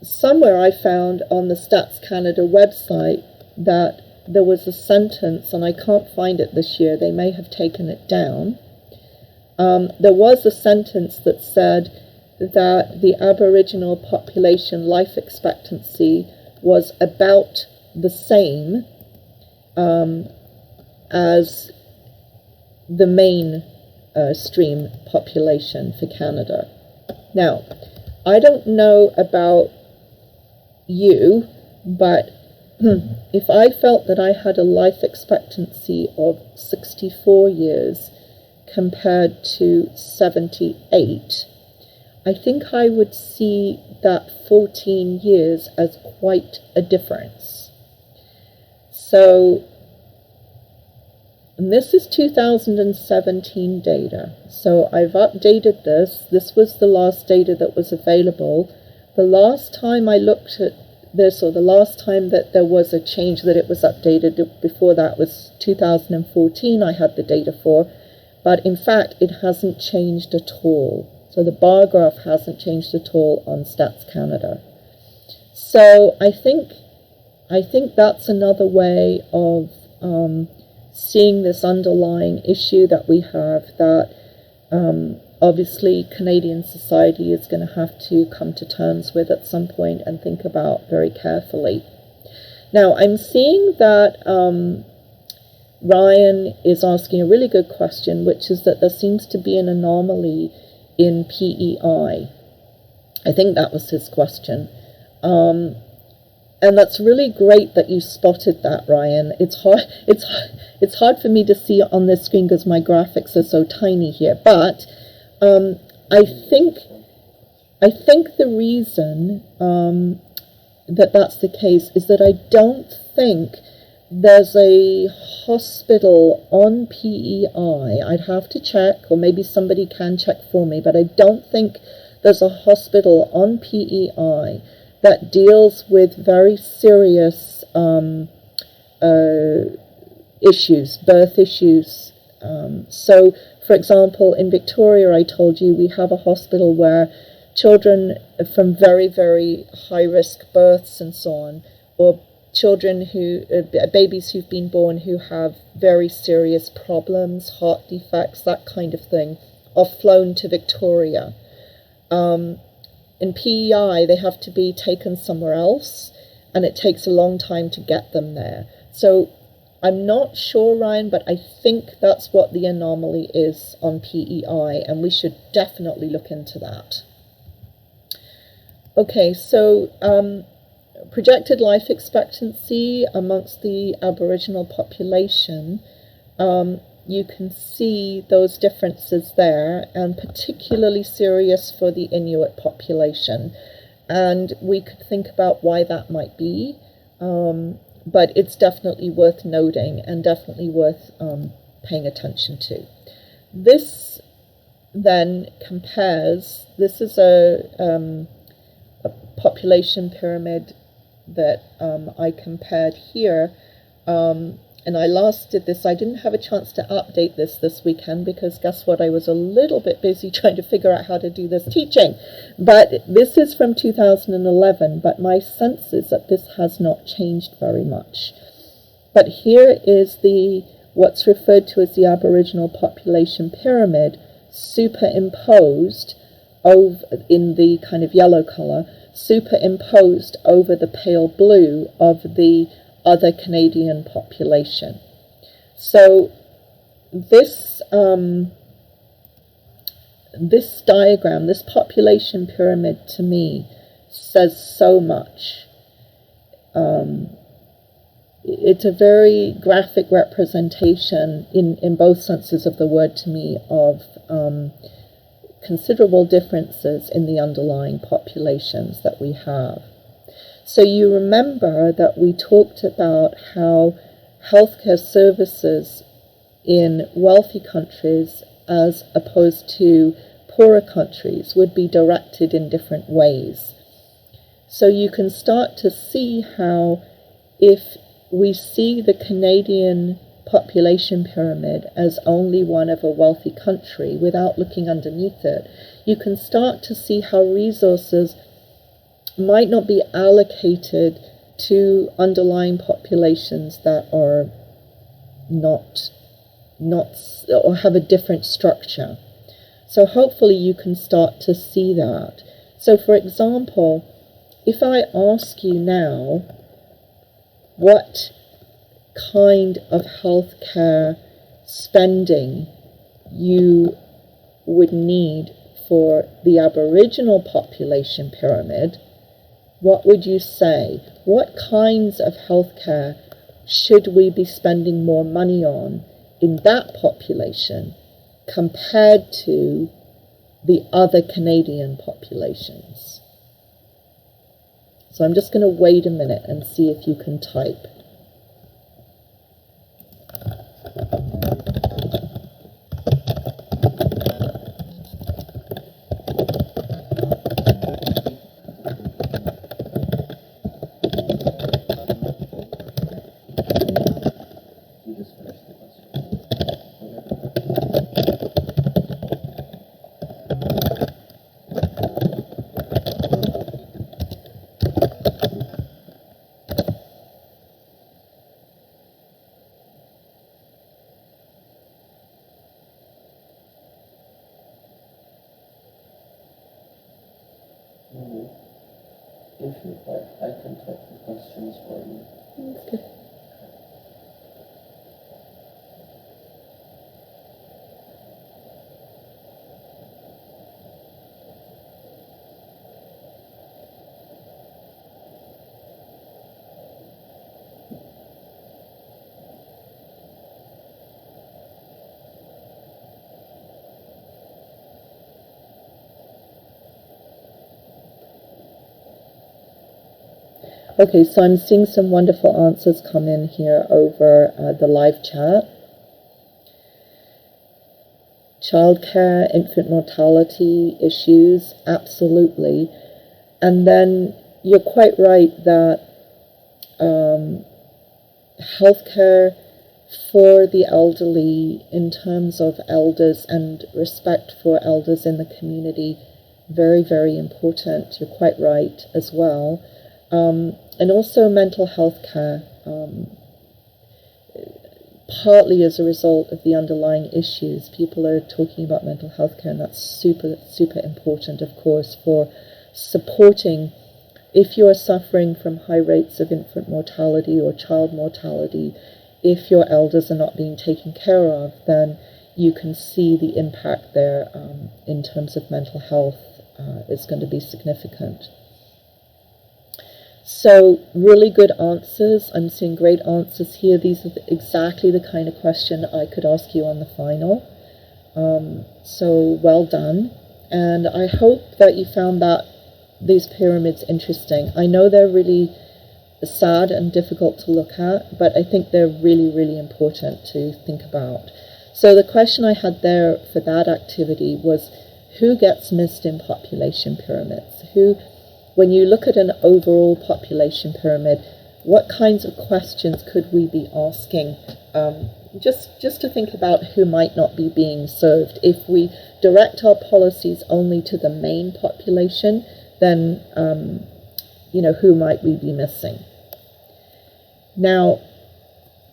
Speaker 2: somewhere I found on the Stats Canada website that there was a sentence, and I can't find it this year, they may have taken it down. There was a sentence that said that the Aboriginal population life expectancy was about the same as the main stream population for Canada. Now, I don't know about you, but if I felt that I had a life expectancy of 64 years compared to 78, I think I would see that 14 years as quite a difference. So, and this is 2017 data. So I've updated this. This was the last data that was available. The last time I looked at this, or the last time that there was a change that it was updated, before that was 2014 I had the data for, but in fact it hasn't changed at all. So the bar graph hasn't changed at all on Stats Canada. So I think that's another way of seeing this underlying issue that we have, that obviously Canadian society is going to have to come to terms with at some point and think about very carefully. Now, I'm seeing that Ryan is asking a really good question, which is that there seems to be an anomaly in PEI. I think that was his question. And that's really great that you spotted that, Ryan. It's hard for me to see on this screen because my graphics are so tiny here. But I think the reason that that's the case is that I don't think there's a hospital on PEI. I'd have to check, or maybe somebody can check for me, but I don't think there's a hospital on PEI that deals with very serious issues, birth issues. So, for example, in Victoria, I told you we have a hospital where children from very, very high-risk births and so on, or children who, babies who've been born who have very serious problems, heart defects, that kind of thing, are flown to Victoria. In PEI, they have to be taken somewhere else, and it takes a long time to get them there. So I'm not sure, Ryan, but I think that's what the anomaly is on PEI, and we should definitely look into that. Okay, so projected life expectancy amongst the Aboriginal population, you can see those differences there, and particularly serious for the Inuit population. And we could think about why that might be. but it's definitely worth noting and definitely worth paying attention to. This then compares, this is a population pyramid that I compared here, and I last did this. I didn't have a chance to update this weekend because guess what, I was a little bit busy trying to figure out how to do this teaching, but this is from 2011, but my sense is that this has not changed very much. But here is what's referred to as the Aboriginal population pyramid superimposed over, in the kind of yellow color, superimposed over the pale blue of the other Canadian population. So this this diagram, this population pyramid, to me says so much. It's a very graphic representation in both senses of the word to me of considerable differences in the underlying populations that we have. So you remember that we talked about how healthcare services in wealthy countries as opposed to poorer countries would be directed in different ways. So you can start to see how if we see the Canadian population pyramid as only one of a wealthy country without looking underneath it, you can start to see how resources might not be allocated to underlying populations that are not or have a different structure. So hopefully you can start to see that. So for example, if I ask you now what kind of healthcare spending you would need for the Aboriginal population pyramid, what would you say? What kinds of healthcare should we be spending more money on in that population compared to the other Canadian populations? So I'm just going to wait a minute and see if you can type.
Speaker 1: You just finished the question. If you'd like, I can type the questions for you.
Speaker 2: That's good. Okay, so I'm seeing some wonderful answers come in here over the live chat. Childcare, infant mortality issues, absolutely. And then you're quite right that healthcare for the elderly in terms of elders and respect for elders in the community, very, very important. You're quite right as well. And also mental health care, partly as a result of the underlying issues. People are talking about mental health care, and that's super, super important, of course, for supporting. If you are suffering from high rates of infant mortality or child mortality, if your elders are not being taken care of, then you can see the impact there in terms of mental health is going to be significant. So really good answers. I'm seeing great answers here. These are exactly the kind of question I could ask you on the final. So well done. And I hope that you found these pyramids interesting. I know they're really sad and difficult to look at, but I think they're really, really important to think about. So the question I had there for that activity was, who gets missed in population pyramids? When you look at an overall population pyramid, what kinds of questions could we be asking? Just to think about who might not be being served. If we direct our policies only to the main population, then who might we be missing? Now,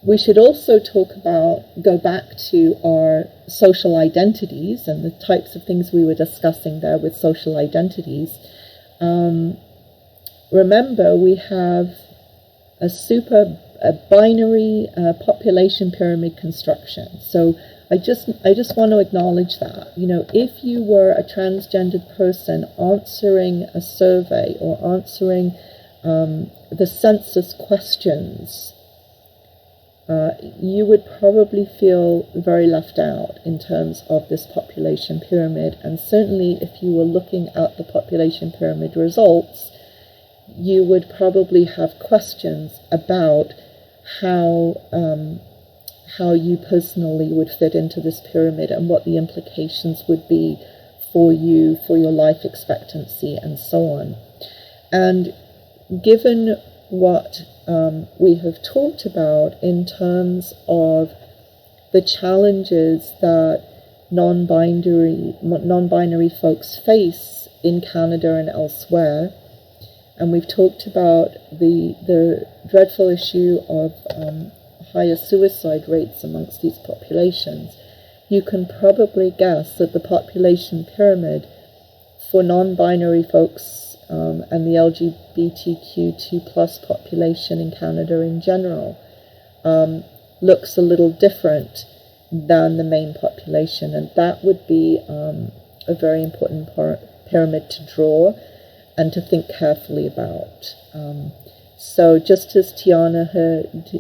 Speaker 2: we should also go back to our social identities and the types of things we were discussing there with social identities. Remember, we have a binary population pyramid construction. So I just want to acknowledge that. If you were a transgendered person answering a survey or answering the census questions, you would probably feel very left out in terms of this population pyramid. And certainly if you were looking at the population pyramid results, you would probably have questions about how you personally would fit into this pyramid and what the implications would be for you, for your life expectancy, and so on. And given what we have talked about in terms of the challenges that non-binary folks face in Canada and elsewhere, and we've talked about the dreadful issue of higher suicide rates amongst these populations, you can probably guess that the population pyramid for non-binary folks and the LGBTQ2+ population in Canada in general looks a little different than the main population, and that would be a very important pyramid to draw and to think carefully about. So just as Tiana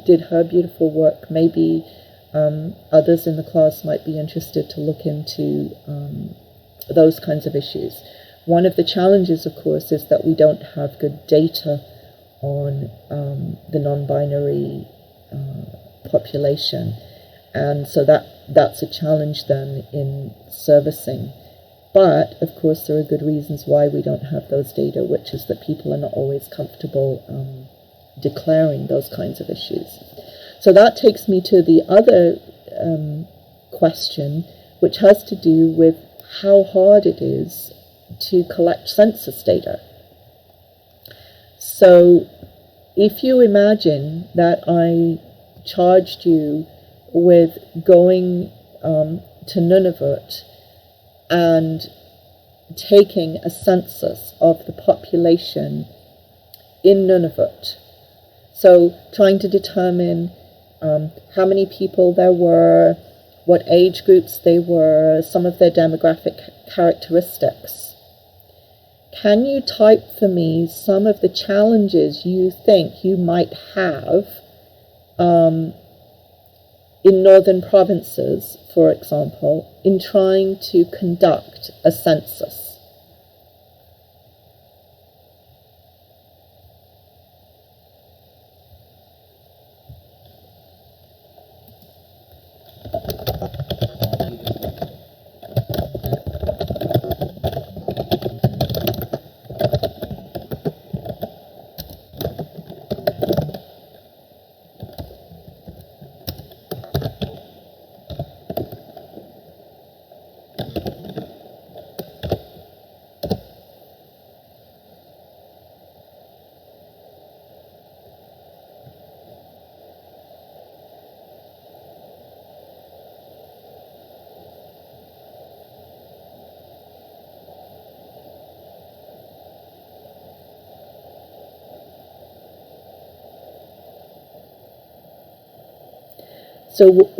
Speaker 2: did her beautiful work, maybe others in the class might be interested to look into those kinds of issues. One of the challenges, of course, is that we don't have good data on the non-binary population, and so that's a challenge then in servicing. But, of course, there are good reasons why we don't have those data, which is that people are not always comfortable declaring those kinds of issues. So that takes me to the other question, which has to do with how hard it is to collect census data. So if you imagine that I charged you with going to Nunavut and taking a census of the population in Nunavut, so trying to determine how many people there were, what age groups they were, some of their demographic characteristics. Can you type for me some of the challenges you think you might have in northern provinces, for example, in trying to conduct a census?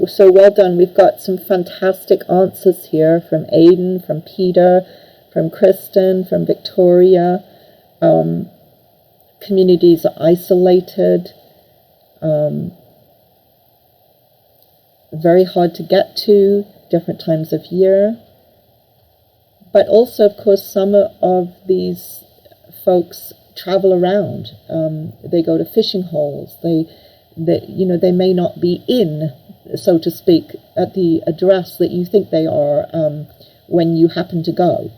Speaker 2: So well done. We've got some fantastic answers here from Aidan, from Peter, from Kristen, from Victoria. Communities are isolated, very hard to get to, different times of year. But also, of course, some of these folks travel around. They go to fishing holes. They may not be in, so to speak, at the address that you think they are when you happen to go.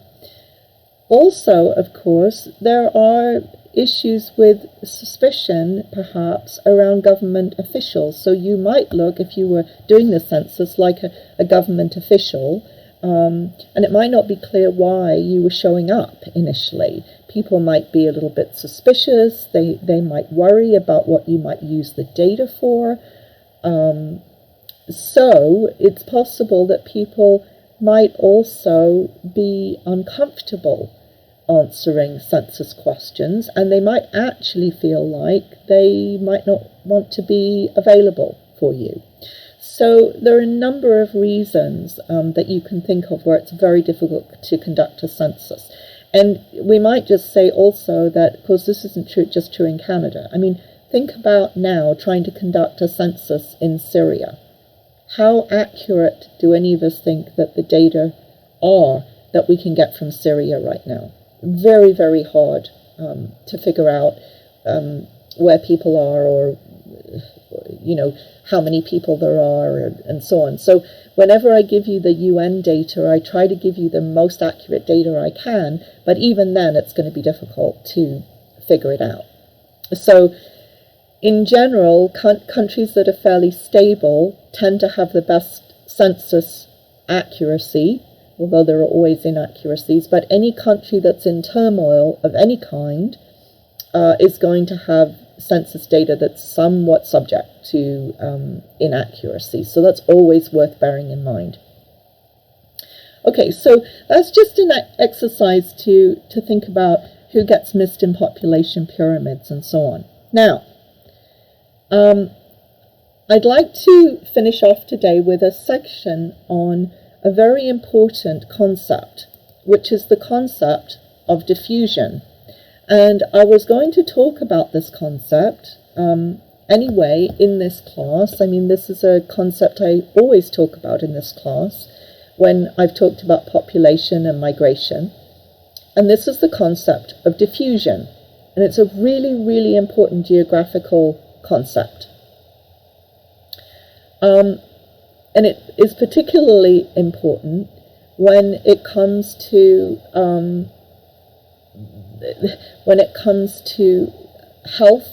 Speaker 2: Also, of course, there are issues with suspicion, perhaps, around government officials. So you might look, if you were doing the census, like a government official, and it might not be clear why you were showing up initially. People might be a little bit suspicious. They might worry about what you might use the data for. So it's possible that people might also be uncomfortable answering census questions, and they might actually feel like they might not want to be available for you. So there are a number of reasons that you can think of where it's very difficult to conduct a census. And we might just say also that, of course, this isn't just true in Canada. I mean, think about now trying to conduct a census in Syria. How accurate do any of us think that the data are that we can get from Syria right now? Very, very hard to figure out where people are, or how many people there are, and so on. So whenever I give you the UN data, I try to give you the most accurate data I can, but even then it's going to be difficult to figure it out. So in general, countries that are fairly stable tend to have the best census accuracy, although there are always inaccuracies. But any country that's in turmoil of any kind is going to have census data that's somewhat subject to inaccuracy. So that's always worth bearing in mind. Okay, so that's just an exercise to think about who gets missed in population pyramids and so on. Now, I'd like to finish off today with a section on a very important concept, which is the concept of diffusion. And I was going to talk about this concept anyway in this class. I mean, this is a concept I always talk about in this class when I've talked about population and migration. And this is the concept of diffusion. And it's a really, really important geographical concept. And it is particularly important when it comes to health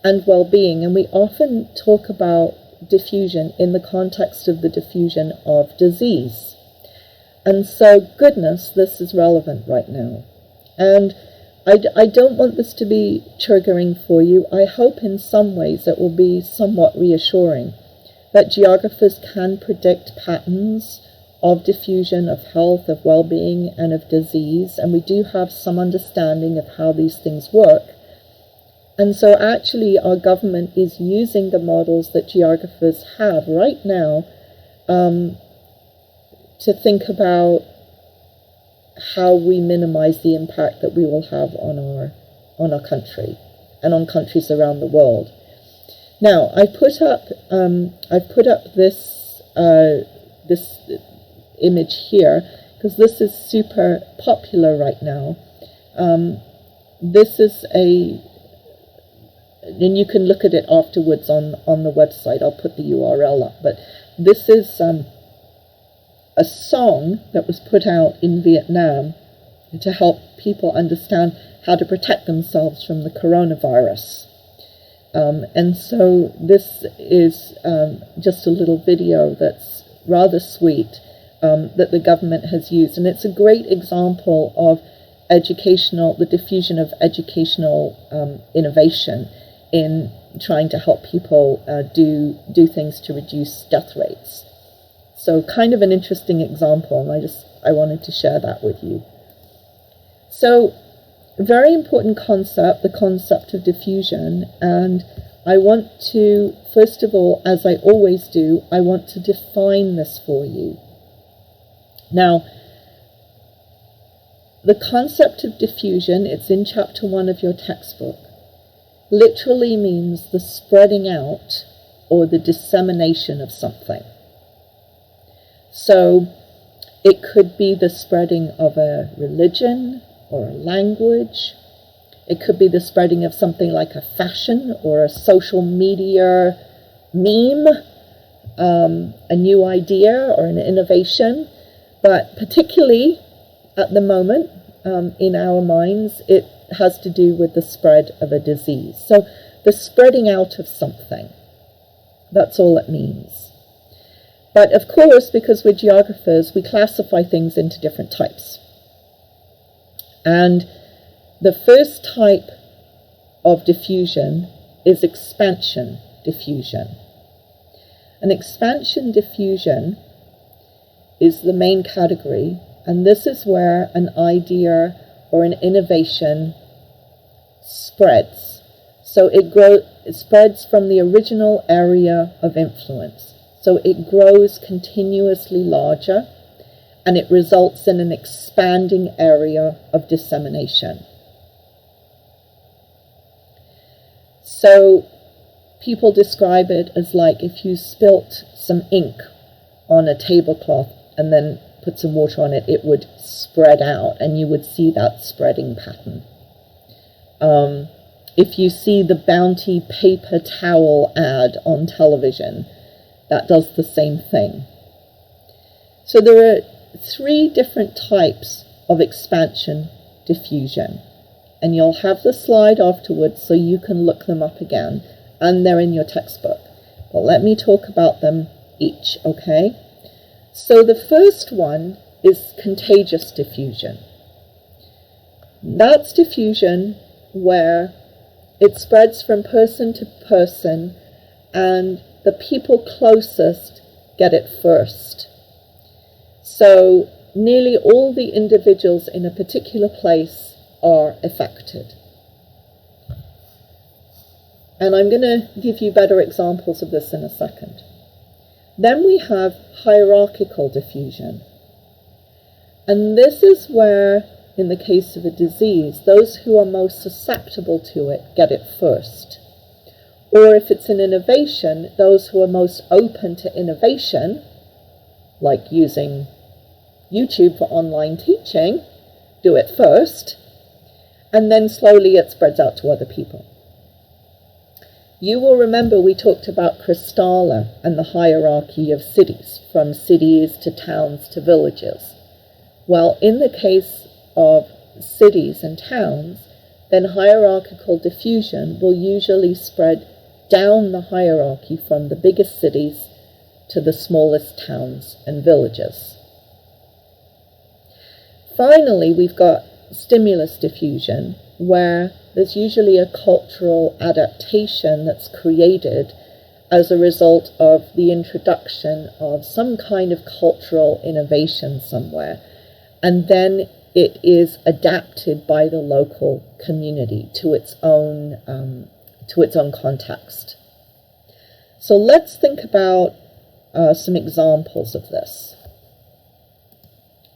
Speaker 2: and well-being, and we often talk about diffusion in the context of the diffusion of disease. And so, goodness, this is relevant right now. And I don't want this to be triggering for you. I hope in some ways it will be somewhat reassuring that geographers can predict patterns of diffusion, of health, of well-being, and of disease, and we do have some understanding of how these things work. And so actually our government is using the models that geographers have right now to think about how we minimize the impact that we will have on our country and on countries around the world. Now, I've put up this image here because this is super popular right now. This is and you can look at it afterwards on the website. I'll put the URL up. But this is a song that was put out in Vietnam to help people understand how to protect themselves from the coronavirus. And so this is just a little video that's rather sweet that the government has used. And it's a great example of the diffusion of educational innovation in trying to help people do things to reduce death rates. So kind of an interesting example, and I wanted to share that with you. So, very important concept, the concept of diffusion, and I want to, first of all, as I always do, I want to define this for you. Now, the concept of diffusion, it's in chapter 1 of your textbook, literally means the spreading out or the dissemination of something. So, it could be the spreading of a religion or a language. It could be the spreading of something like a fashion or a social media meme, a new idea or an innovation. But particularly at the moment, in our minds, it has to do with the spread of a disease. So the spreading out of something, that's all it means. But of course, because we're geographers, we classify things into different types. And the first type of diffusion is expansion diffusion. An expansion diffusion is the main category, and this is where an idea or an innovation spreads. So it spreads from the original area of influence. So it grows continuously larger, and it results in an expanding area of dissemination. So people describe it as like if you spilt some ink on a tablecloth and then put some water on it, it would spread out, and you would see that spreading pattern. If you see the Bounty paper towel ad on television, that does the same thing. So there are 3 different types of expansion diffusion, and you'll have the slide afterwards so you can look them up again, and they're in your textbook. But let me talk about them each, okay? So the first one is contagious diffusion. That's diffusion where it spreads from person to person, and the people closest get it first. So nearly all the individuals in a particular place are affected. And I'm going to give you better examples of this in a second. Then we have hierarchical diffusion. And this is where, in the case of a disease, those who are most susceptible to it get it first. Or if it's an innovation, those who are most open to innovation, like using YouTube for online teaching, do it first, and then slowly it spreads out to other people. You will remember we talked about Kristalla and the hierarchy of cities, from cities to towns to villages. Well, in the case of cities and towns, then hierarchical diffusion will usually spread down the hierarchy from the biggest cities to the smallest towns and villages. Finally, we've got stimulus diffusion, where there's usually a cultural adaptation that's created as a result of the introduction of some kind of cultural innovation somewhere, and then it is adapted by the local community to its own context. So let's think about some examples of this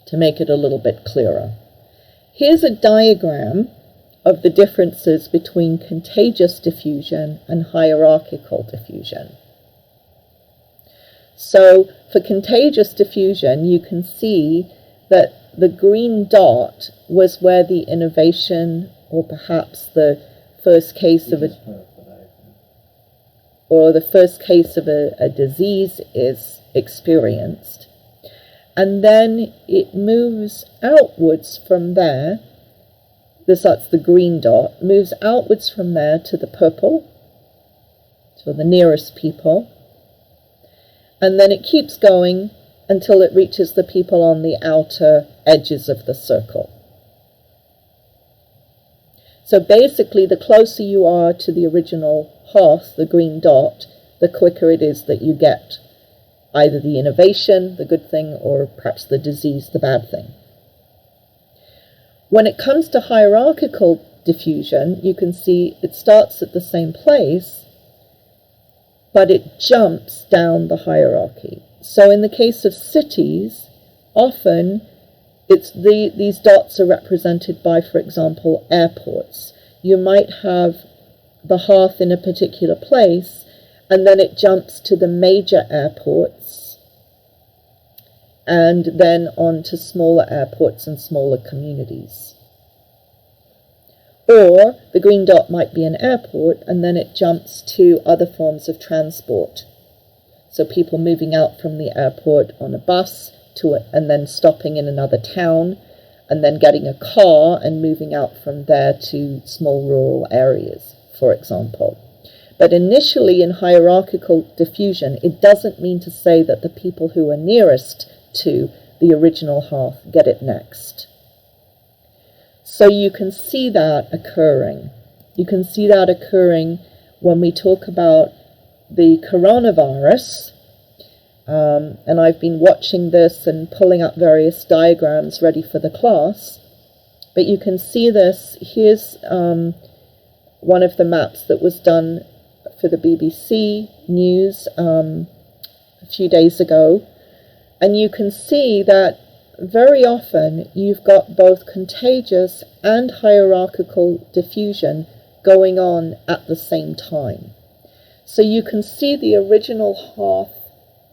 Speaker 2: to make it a little bit clearer. Here's a diagram of the differences between contagious diffusion and hierarchical diffusion. So for contagious diffusion, you can see that the green dot was where the innovation, or perhaps the first case of a disease is experienced. And then it moves outwards from there. That's the green dot, moves outwards from there to the purple, so the nearest people. And then it keeps going until it reaches the people on the outer edges of the circle. So basically, the closer you are to the original hearth, the green dot, the quicker it is that you get either the innovation, the good thing, or perhaps the disease, the bad thing. When it comes to hierarchical diffusion, you can see it starts at the same place, but it jumps down the hierarchy. So in the case of cities, often these dots are represented by, for example, airports. You might have the hearth in a particular place, and then it jumps to the major airports, and then on to smaller airports and smaller communities. Or the green dot might be an airport, and then it jumps to other forms of transport. So people moving out from the airport on a bus and then stopping in another town, and then getting a car and moving out from there to small rural areas, for example. But initially in hierarchical diffusion, it doesn't mean to say that the people who are nearest to the original hearth get it next. So you can see that occurring. You can see that occurring when we talk about the coronavirus. And I've been watching this and pulling up various diagrams ready for the class. But you can see this. Here's one of the maps that was done for the BBC News a few days ago. And you can see that very often you've got both contagious and hierarchical diffusion going on at the same time. So you can see the original hearth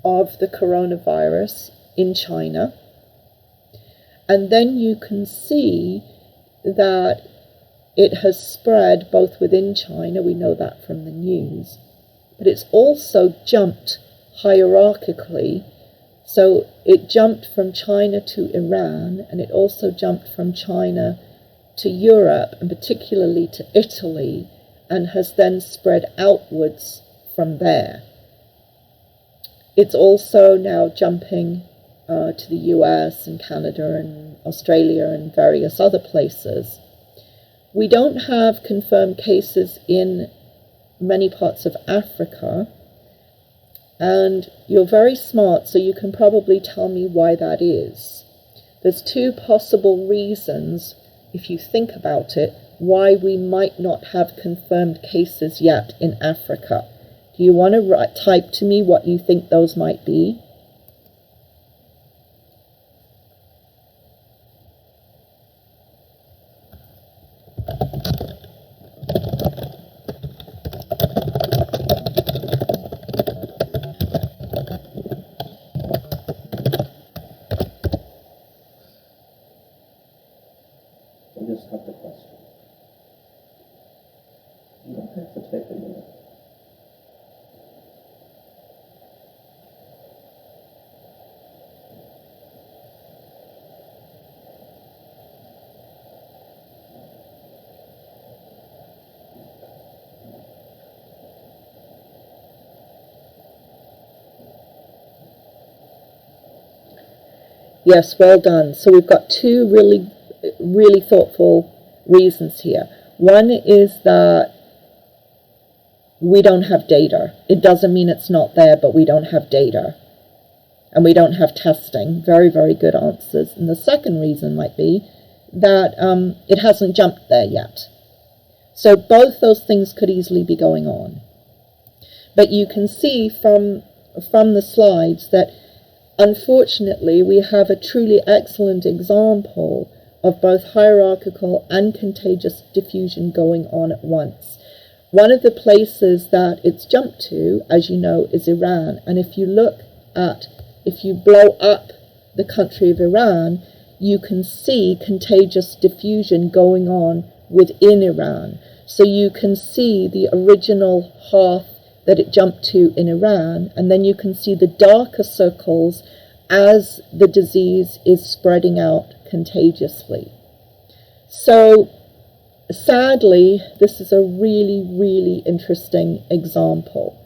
Speaker 2: of the coronavirus in China, and then you can see that it has spread both within China, we know that from the news, but it's also jumped hierarchically. So it jumped from China to Iran, and it also jumped from China to Europe, and particularly to Italy, and has then spread outwards from there. It's also now jumping to the US and Canada and Australia and various other places. We don't have confirmed cases in many parts of Africa, and you're very smart, so you can probably tell me why that is. There's two possible reasons, if you think about it, why we might not have confirmed cases yet in Africa. Do you want to type to me what you think those might be?
Speaker 1: I just have the question. You don't have to take a minute.
Speaker 2: Yes, well done. So we've got two really thoughtful reasons here. One is that we don't have data. It doesn't mean it's not there, but we don't have data. And we don't have testing. Very, very good answers. And the second reason might be that it hasn't jumped there yet. So both those things could easily be going on. But you can see from the slides that unfortunately we have a truly excellent example of both hierarchical and contagious diffusion going on at once. One of the places that it's jumped to, as you know, is Iran. And if you blow up the country of Iran, you can see contagious diffusion going on within Iran. So you can see the original hearth that it jumped to in Iran, and then you can see the darker circles as the disease is spreading out contagiously. So sadly, this is a really, really interesting example.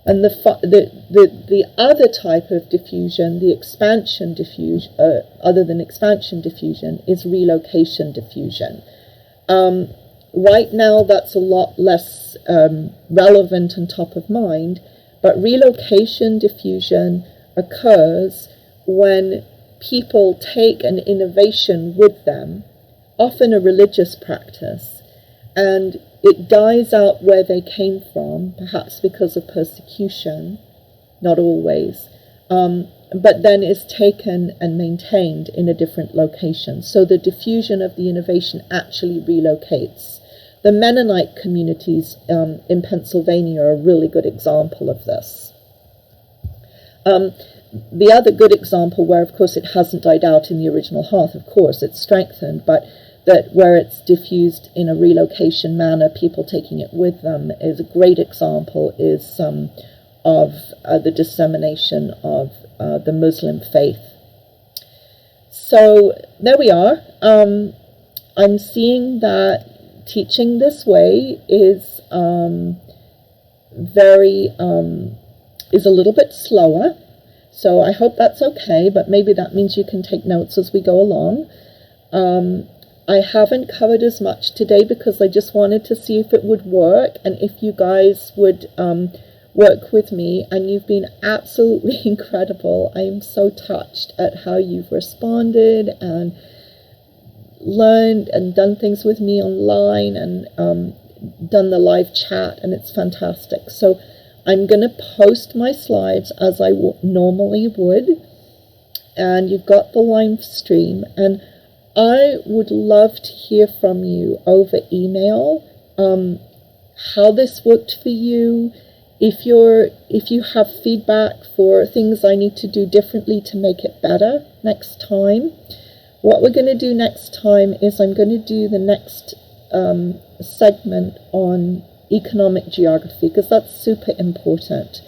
Speaker 2: And the other type of diffusion, the expansion diffusion, other than expansion diffusion, is relocation diffusion. Right now, that's a lot less relevant and top of mind, but relocation diffusion occurs when people take an innovation with them, often a religious practice, and it dies out where they came from, perhaps because of persecution, not always, but then is taken and maintained in a different location. So the diffusion of the innovation actually relocates. The Mennonite communities in Pennsylvania are a really good example of this. The other good example where, of course, it hasn't died out in the original hearth, of course, it's strengthened, but that where it's diffused in a relocation manner, people taking it with them, is a great example of the dissemination of the Muslim faith. So there we are. I'm seeing that teaching this way is is a little bit slower. So I hope that's okay, but maybe that means you can take notes as we go along. I haven't covered as much today because I just wanted to see if it would work and if you guys would work with me, and you've been absolutely incredible. I am so touched at how you've responded and learned and done things with me online and done the live chat, and it's fantastic. So I'm going to post my slides as I normally would, and you've got the live stream, and I would love to hear from you over email how this worked for you. If you have feedback for things I need to do differently to make it better next time. What we're going to do next time is I'm going to do the next segment on economic geography, because that's super important.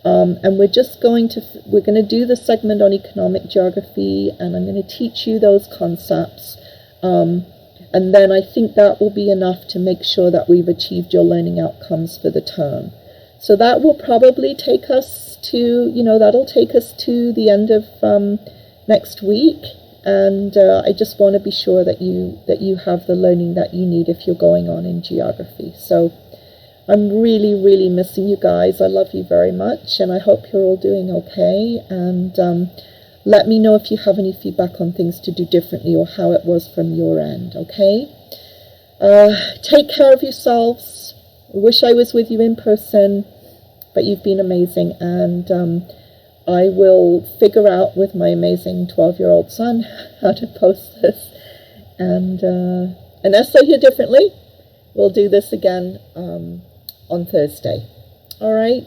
Speaker 2: And we're going to do the segment on economic geography, and I'm going to teach you those concepts. And then I think that will be enough to make sure that we've achieved your learning outcomes for the term. So that will probably take us to, that'll take us to the end of next week. And I just want to be sure that you have the learning that you need if you're going on in geography. So I'm really, really missing you guys. I love you very much, and I hope you're all doing okay. And let me know if you have any feedback on things to do differently or how it was from your end, okay? Take care of yourselves. I wish I was with you in person, but you've been amazing. And I will figure out with my amazing 12-year-old son how to post this. And unless I hear differently, we'll do this again on Thursday. All right?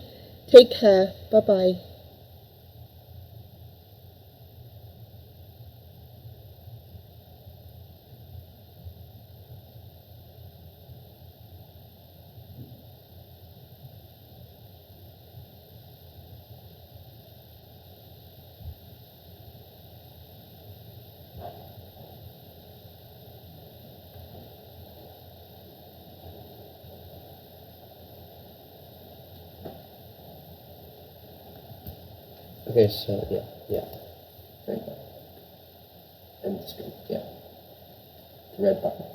Speaker 2: Take care. Bye-bye.
Speaker 1: Okay, so yeah. There you go. End the screen, yeah. The red button.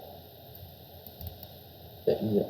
Speaker 1: Yeah.